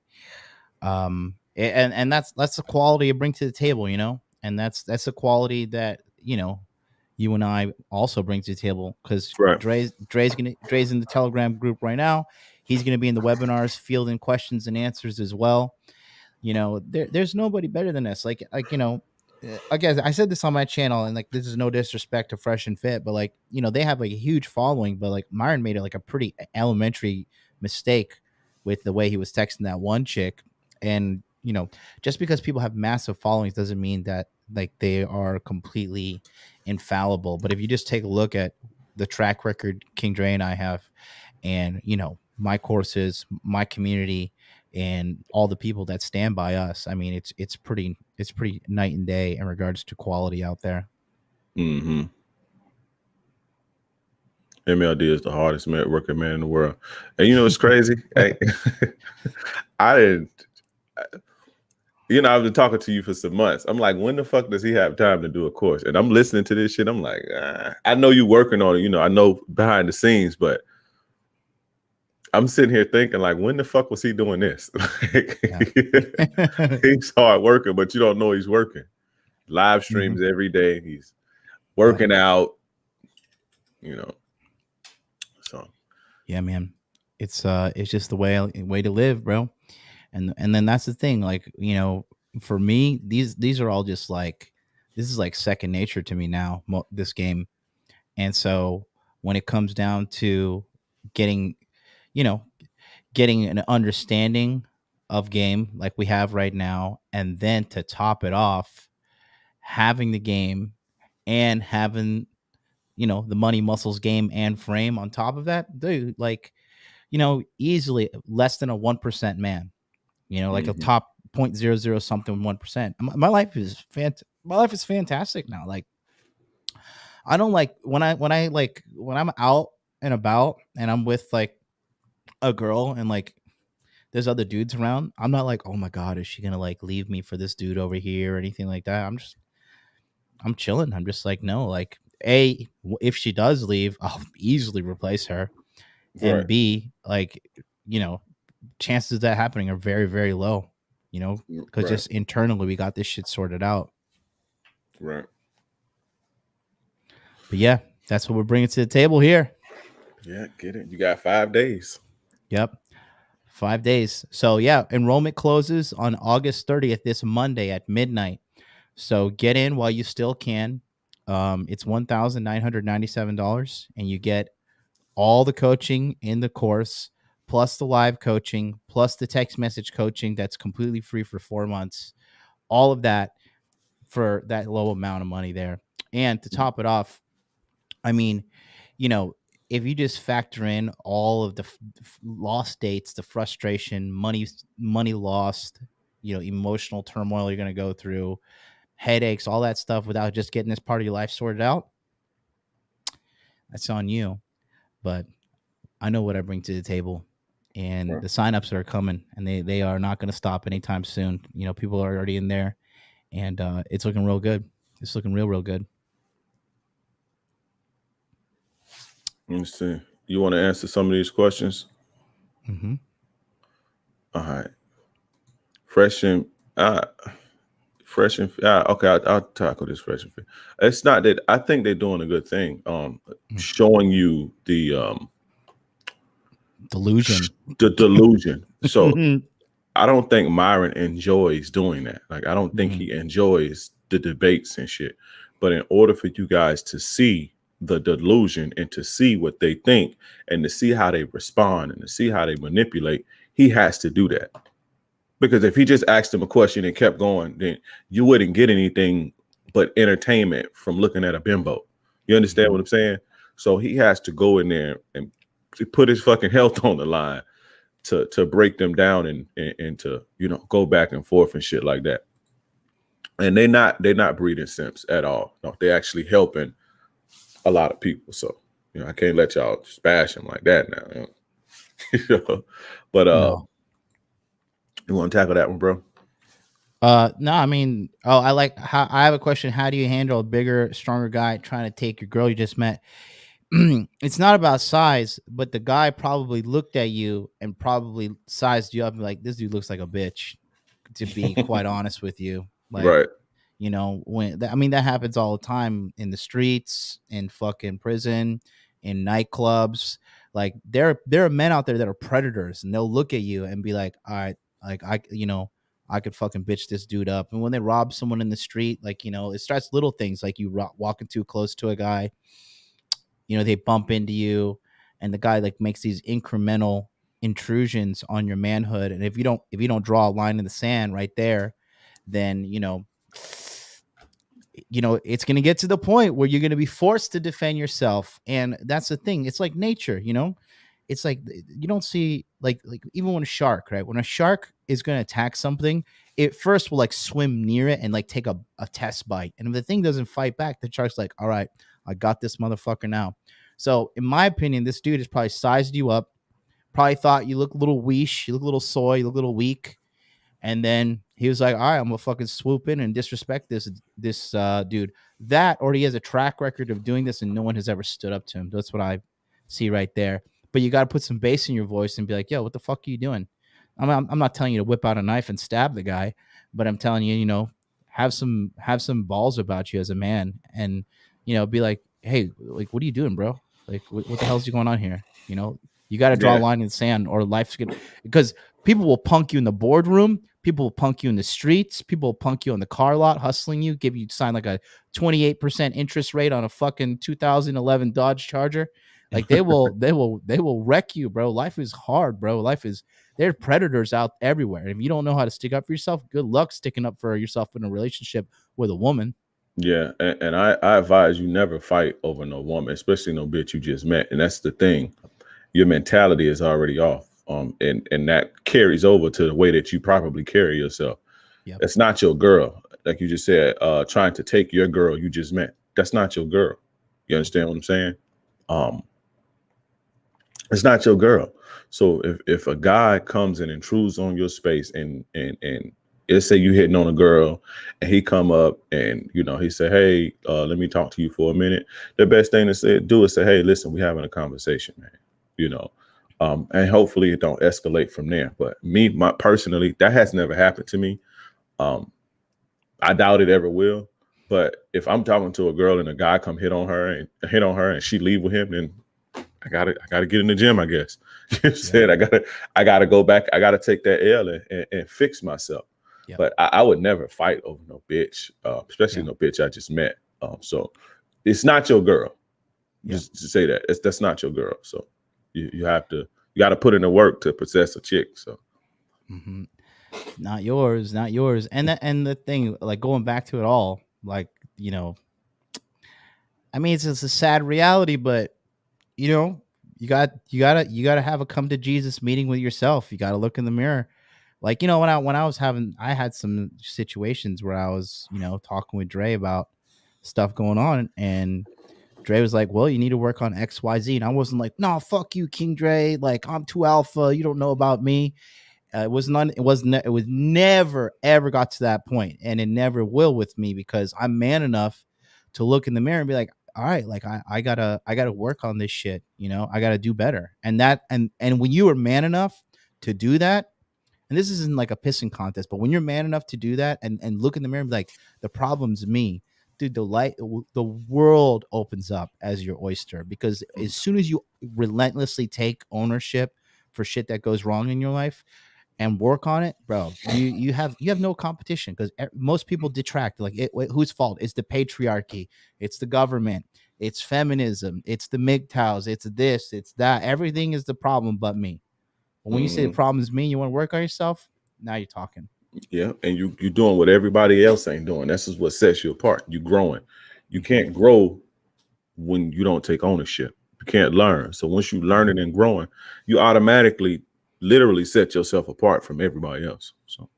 And that's the quality you bring to the table, and that's the quality that, you and I also bring to the table, because Right. Dre's in the Telegram group right now. He's going to be in the webinars fielding questions and answers as well. There's nobody better than us. Again, I said this on my channel, and this is no disrespect to Fresh and Fit, but they have a huge following, but Myron made it a pretty elementary mistake with the way he was texting that one chick. And you know, just because people have massive followings doesn't mean that like they are completely infallible. But if you just take a look at the track record King Dre and I have, and you know, my courses, my community, and all the people that stand by us, I mean, it's pretty night and day in regards to quality out there. Mm-hmm. MLD is the hardest working man in the world. And you know it's crazy? Hey, I didn't. You know, I've been talking to you for some months. I'm like, when the fuck does he have time to do a course? And I'm listening to this shit. I'm like, I know you working on it. You know, I know behind the scenes, but I'm sitting here thinking, like, when the fuck was he doing this? He's hard working, but you don't know he's working. Live streams every day. He's working out. You know, so yeah, man, it's just the way to live, bro. And then that's the thing, like, you know, for me, these are all just like, this is like second nature to me now, this game. And so when it comes down to getting, you know, getting an understanding of game like we have right now, and then to top it off, having the game and having, you know, the money, muscles, game, and frame on top of that, dude, like, you know, easily less than a 1% man. You know, like a top 0.00 something 1%. My life is fantastic now. Like, I don't like when I'm out and about and I'm with like a girl and like there's other dudes around. I'm not like, oh my god, is she gonna like leave me for this dude over here or anything like that? I'm chilling. I'm just like, no, like, if she does leave, I'll easily replace her, and B, like, you know, chances of that happening are very, very low, you know, because just internally we got this shit sorted out. Right. But yeah, that's what we're bringing to the table here. Yeah, get it. You got 5 days. Yep. 5 days. So yeah, enrollment closes on August 30th, this Monday at midnight. So get in while you still can. It's $1,997, and you get all the coaching in the course, plus the live coaching, plus the text message coaching that's completely free for 4 months. All of that for that low amount of money there. And to top it off, I mean, you know, if you just factor in all of the lost dates, the frustration, money lost, you know, emotional turmoil you're going to go through, headaches, all that stuff without just getting this part of your life sorted out, that's on you. But I know what I bring to the table, and the signups are coming, and they are not going to stop anytime soon. You know, people are already in there, and it's looking real good. It's looking real good. Let me see. You want to answer some of these questions? Mm-hmm. All right. Fresh and okay, I'll tackle this fresh and fit. It's not that I think they're doing a good thing. Showing you the delusion. The delusion. So I don't think Myron enjoys doing that. Like, I don't think he enjoys the debates and shit. But in order for you guys to see the delusion and to see what they think and to see how they respond and to see how they manipulate, he has to do that. Because if he just asked him a question and kept going, then you wouldn't get anything but entertainment from looking at a bimbo. You understand what I'm saying? So he has to go in there and put his fucking health on the line to break them down and to, you know, go back and forth and shit like that. And they're not breeding simps at all. No, they're actually helping a lot of people. So, you know, I can't let y'all just bash him like that now. You know? You know? But No. You want to tackle that one, bro? No, I mean, I have a question. How do you handle a bigger, stronger guy trying to take your girl you just met? It's not about size, but the guy probably looked at you and probably sized you up and like, this dude looks like a bitch, to be quite honest with you. Like, right. You know, that happens all the time in the streets, in fucking prison, in nightclubs. Like, there are men out there that are predators, and they'll look at you and be like, all right, like, I could fucking bitch this dude up. And when they rob someone in the street, like, you know, it starts little things like you walking too close to a guy, you know, they bump into you, and the guy like makes these incremental intrusions on your manhood, and if you don't draw a line in the sand right there, then it's going to get to the point where you're going to be forced to defend yourself. And that's the thing. It's like nature, it's like you don't see like even when a shark, right? When a shark is going to attack something, it first will like swim near it and like take a test bite. And if the thing doesn't fight back, the shark's like, all right, I got this motherfucker now. So in my opinion, this dude has probably sized you up, probably thought you look a little weesh, you look a little soy, you look a little weak. And then he was like, all right, I'm gonna fucking swoop in and disrespect this dude. That, or he has a track record of doing this and no one has ever stood up to him. That's what I see right there. But you got to put some bass in your voice and be like, yo, what the fuck are you doing? I'm not telling you to whip out a knife and stab the guy, but I'm telling you, have some balls about you as a man, and be like, hey, like, what are you doing, bro? Like, what the hell's going on here? You got to draw a line in the sand, or life's gonna, because people will punk you in the boardroom, people will punk you in the streets, people will punk you on the car lot, hustling you, give you sign like a 28% interest rate on a fucking 2011 Dodge Charger. Like they will wreck you, bro. Life is hard, bro. There are predators out everywhere. If you don't know how to stick up for yourself, good luck sticking up for yourself in a relationship with a woman. Yeah, and I advise you never fight over no woman, especially no bitch you just met. And that's the thing. Your mentality is already off. And that carries over to the way that you probably carry yourself. Yep. It's not your girl. Like you just said, trying to take your girl you just met. That's not your girl. You understand what I'm saying? It's not your girl. So if a guy comes and intrudes on your space and let's say you hitting on a girl and he come up and, he say, hey, let me talk to you for a minute. The best thing to do is say, hey, listen, we're having a conversation, man. And hopefully it don't escalate from there. But personally, that has never happened to me. I doubt it ever will. But if I'm talking to a girl and a guy come hit on her and she leave with him, then I gotta get in the gym, I guess. You said I gotta go back. I gotta take that L and fix myself. Yep. But I would never fight over no bitch, especially no bitch I just met. So it's not your girl. Yep. Just to say that that's not your girl. So you got to put in the work to possess a chick. So not yours. And the thing, like going back to it all, like, I mean, it's a sad reality, but you gotta have a come to Jesus meeting with yourself. You gotta look in the mirror. Like, when I had some situations where I was, talking with Dre about stuff going on, and Dre was like, well, you need to work on XYZ. And I wasn't like, no, fuck you, King Dre. Like, I'm too alpha. You don't know about me. It was never ever got to that point, and it never will with me, because I'm man enough to look in the mirror and be like, all right, like I gotta work on this shit. I gotta do better. And when you are man enough to do that, and this isn't like a pissing contest, but when you're man enough to do that and look in the mirror and be like, the problem's me, dude, the world opens up as your oyster, because as soon as you relentlessly take ownership for shit that goes wrong in your life and work on it, bro, you have no competition, because most people detract. Like, whose fault? It's the patriarchy, it's the government, it's feminism, it's the MGTOWs, it's this, it's that. Everything is the problem but me. But when you say the problem is me, you want to work on yourself, now you're talking. Yeah, and you're doing what everybody else ain't doing. This is what sets you apart. You're growing. You can't grow when you don't take ownership. You can't learn. So once you learning and growing, you automatically literally set yourself apart from everybody else. So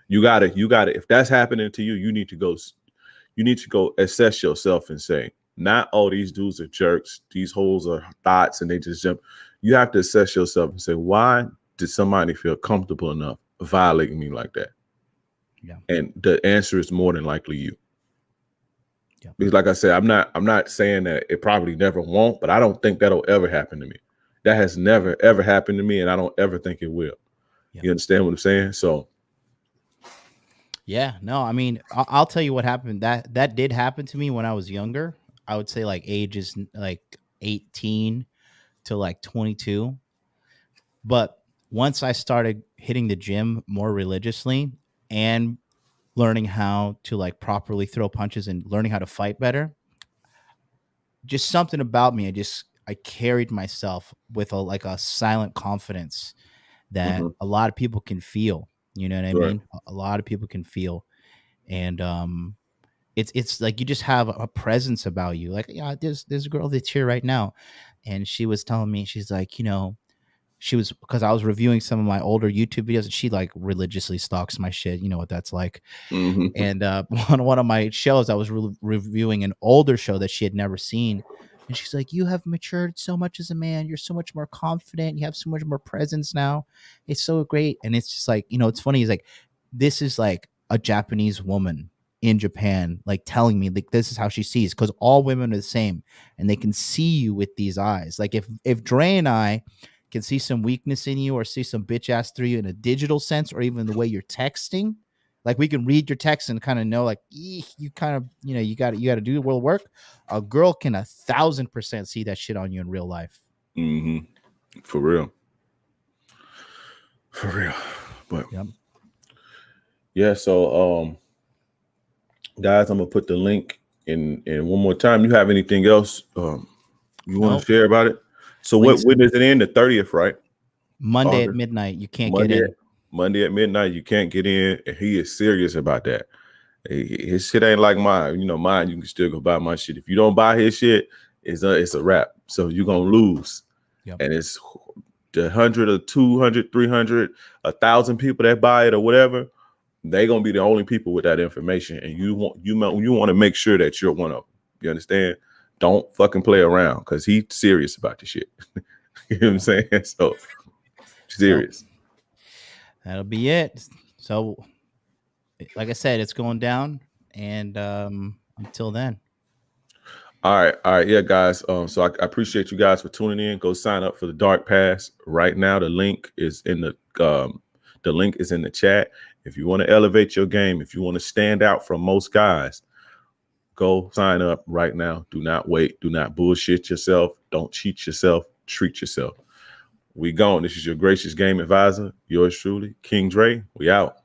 you gotta, if that's happening to you, you need to go assess yourself and say, not all these dudes are jerks, these hoes are thoughts and they just jump. You have to assess yourself and say, why did somebody feel comfortable enough violating me like that? Yeah. And the answer is more than likely you. Yeah. Because like I said, I'm not saying that it probably never won't, but I don't think that'll ever happen to me. That has never, ever happened to me, and I don't ever think it will. Yeah. You understand what I'm saying? So yeah, no, I mean, I'll tell you what happened. That did happen to me when I was younger. I would say like ages like 18 to like 22. But once I started hitting the gym more religiously and learning how to like properly throw punches and learning how to fight better, just something about me, I carried myself with a silent confidence. that a lot of people can feel. You know what I Right. mean? A lot of people can feel. And it's like you just have a presence about you. Like, yeah, there's a girl that's here right now, and she was telling me, she's like, you know, she was, because I was reviewing some of my older YouTube videos, and she like religiously stalks my shit. You know what that's like. And on one of my shows, I was reviewing an older show that she had never seen. And she's like, you have matured so much as a man. You're so much more confident. You have so much more presence now. It's so great. And it's just like, you know, it's funny. It's like, this is like a Japanese woman in Japan, like telling me like this is how she sees, because all women are the same and they can see you with these eyes. Like if Dre and I can see some weakness in you or see some bitch ass through you in a digital sense, or even the way you're texting, like we can read your text and kind of know, like, you kind of, you know, you got to do the real work. A girl can 1,000% see that shit on you in real life. For real. But yeah, so guys, I'm gonna put the link in one more time. You have anything else you want to share about it? So when does it end? The 30th, right? Monday at midnight. You can't get in. Monday at midnight, you can't get in. And he is serious about that. His shit ain't like mine. You know, mine, you can still go buy my shit. If you don't buy his shit, it's a wrap. So you're gonna lose. And it's the 100 or 200, 300, 1,000 people that buy it or whatever. They're gonna be the only people with that information, and you want to make sure that you're one of them. You understand? Don't fucking play around, because he's serious about the shit. You know what I'm saying? So serious. That'll be it. So, like I said, it's going down, and until then. All right, yeah, guys. So I appreciate you guys for tuning in. Go sign up for the Dark Pass right now. The link is in the chat. If you want to elevate your game, if you want to stand out from most guys, go sign up right now. Do not wait. Do not bullshit yourself. Don't cheat yourself. Treat yourself. We gone. This is your gracious game advisor. Yours truly, King Dre. We out.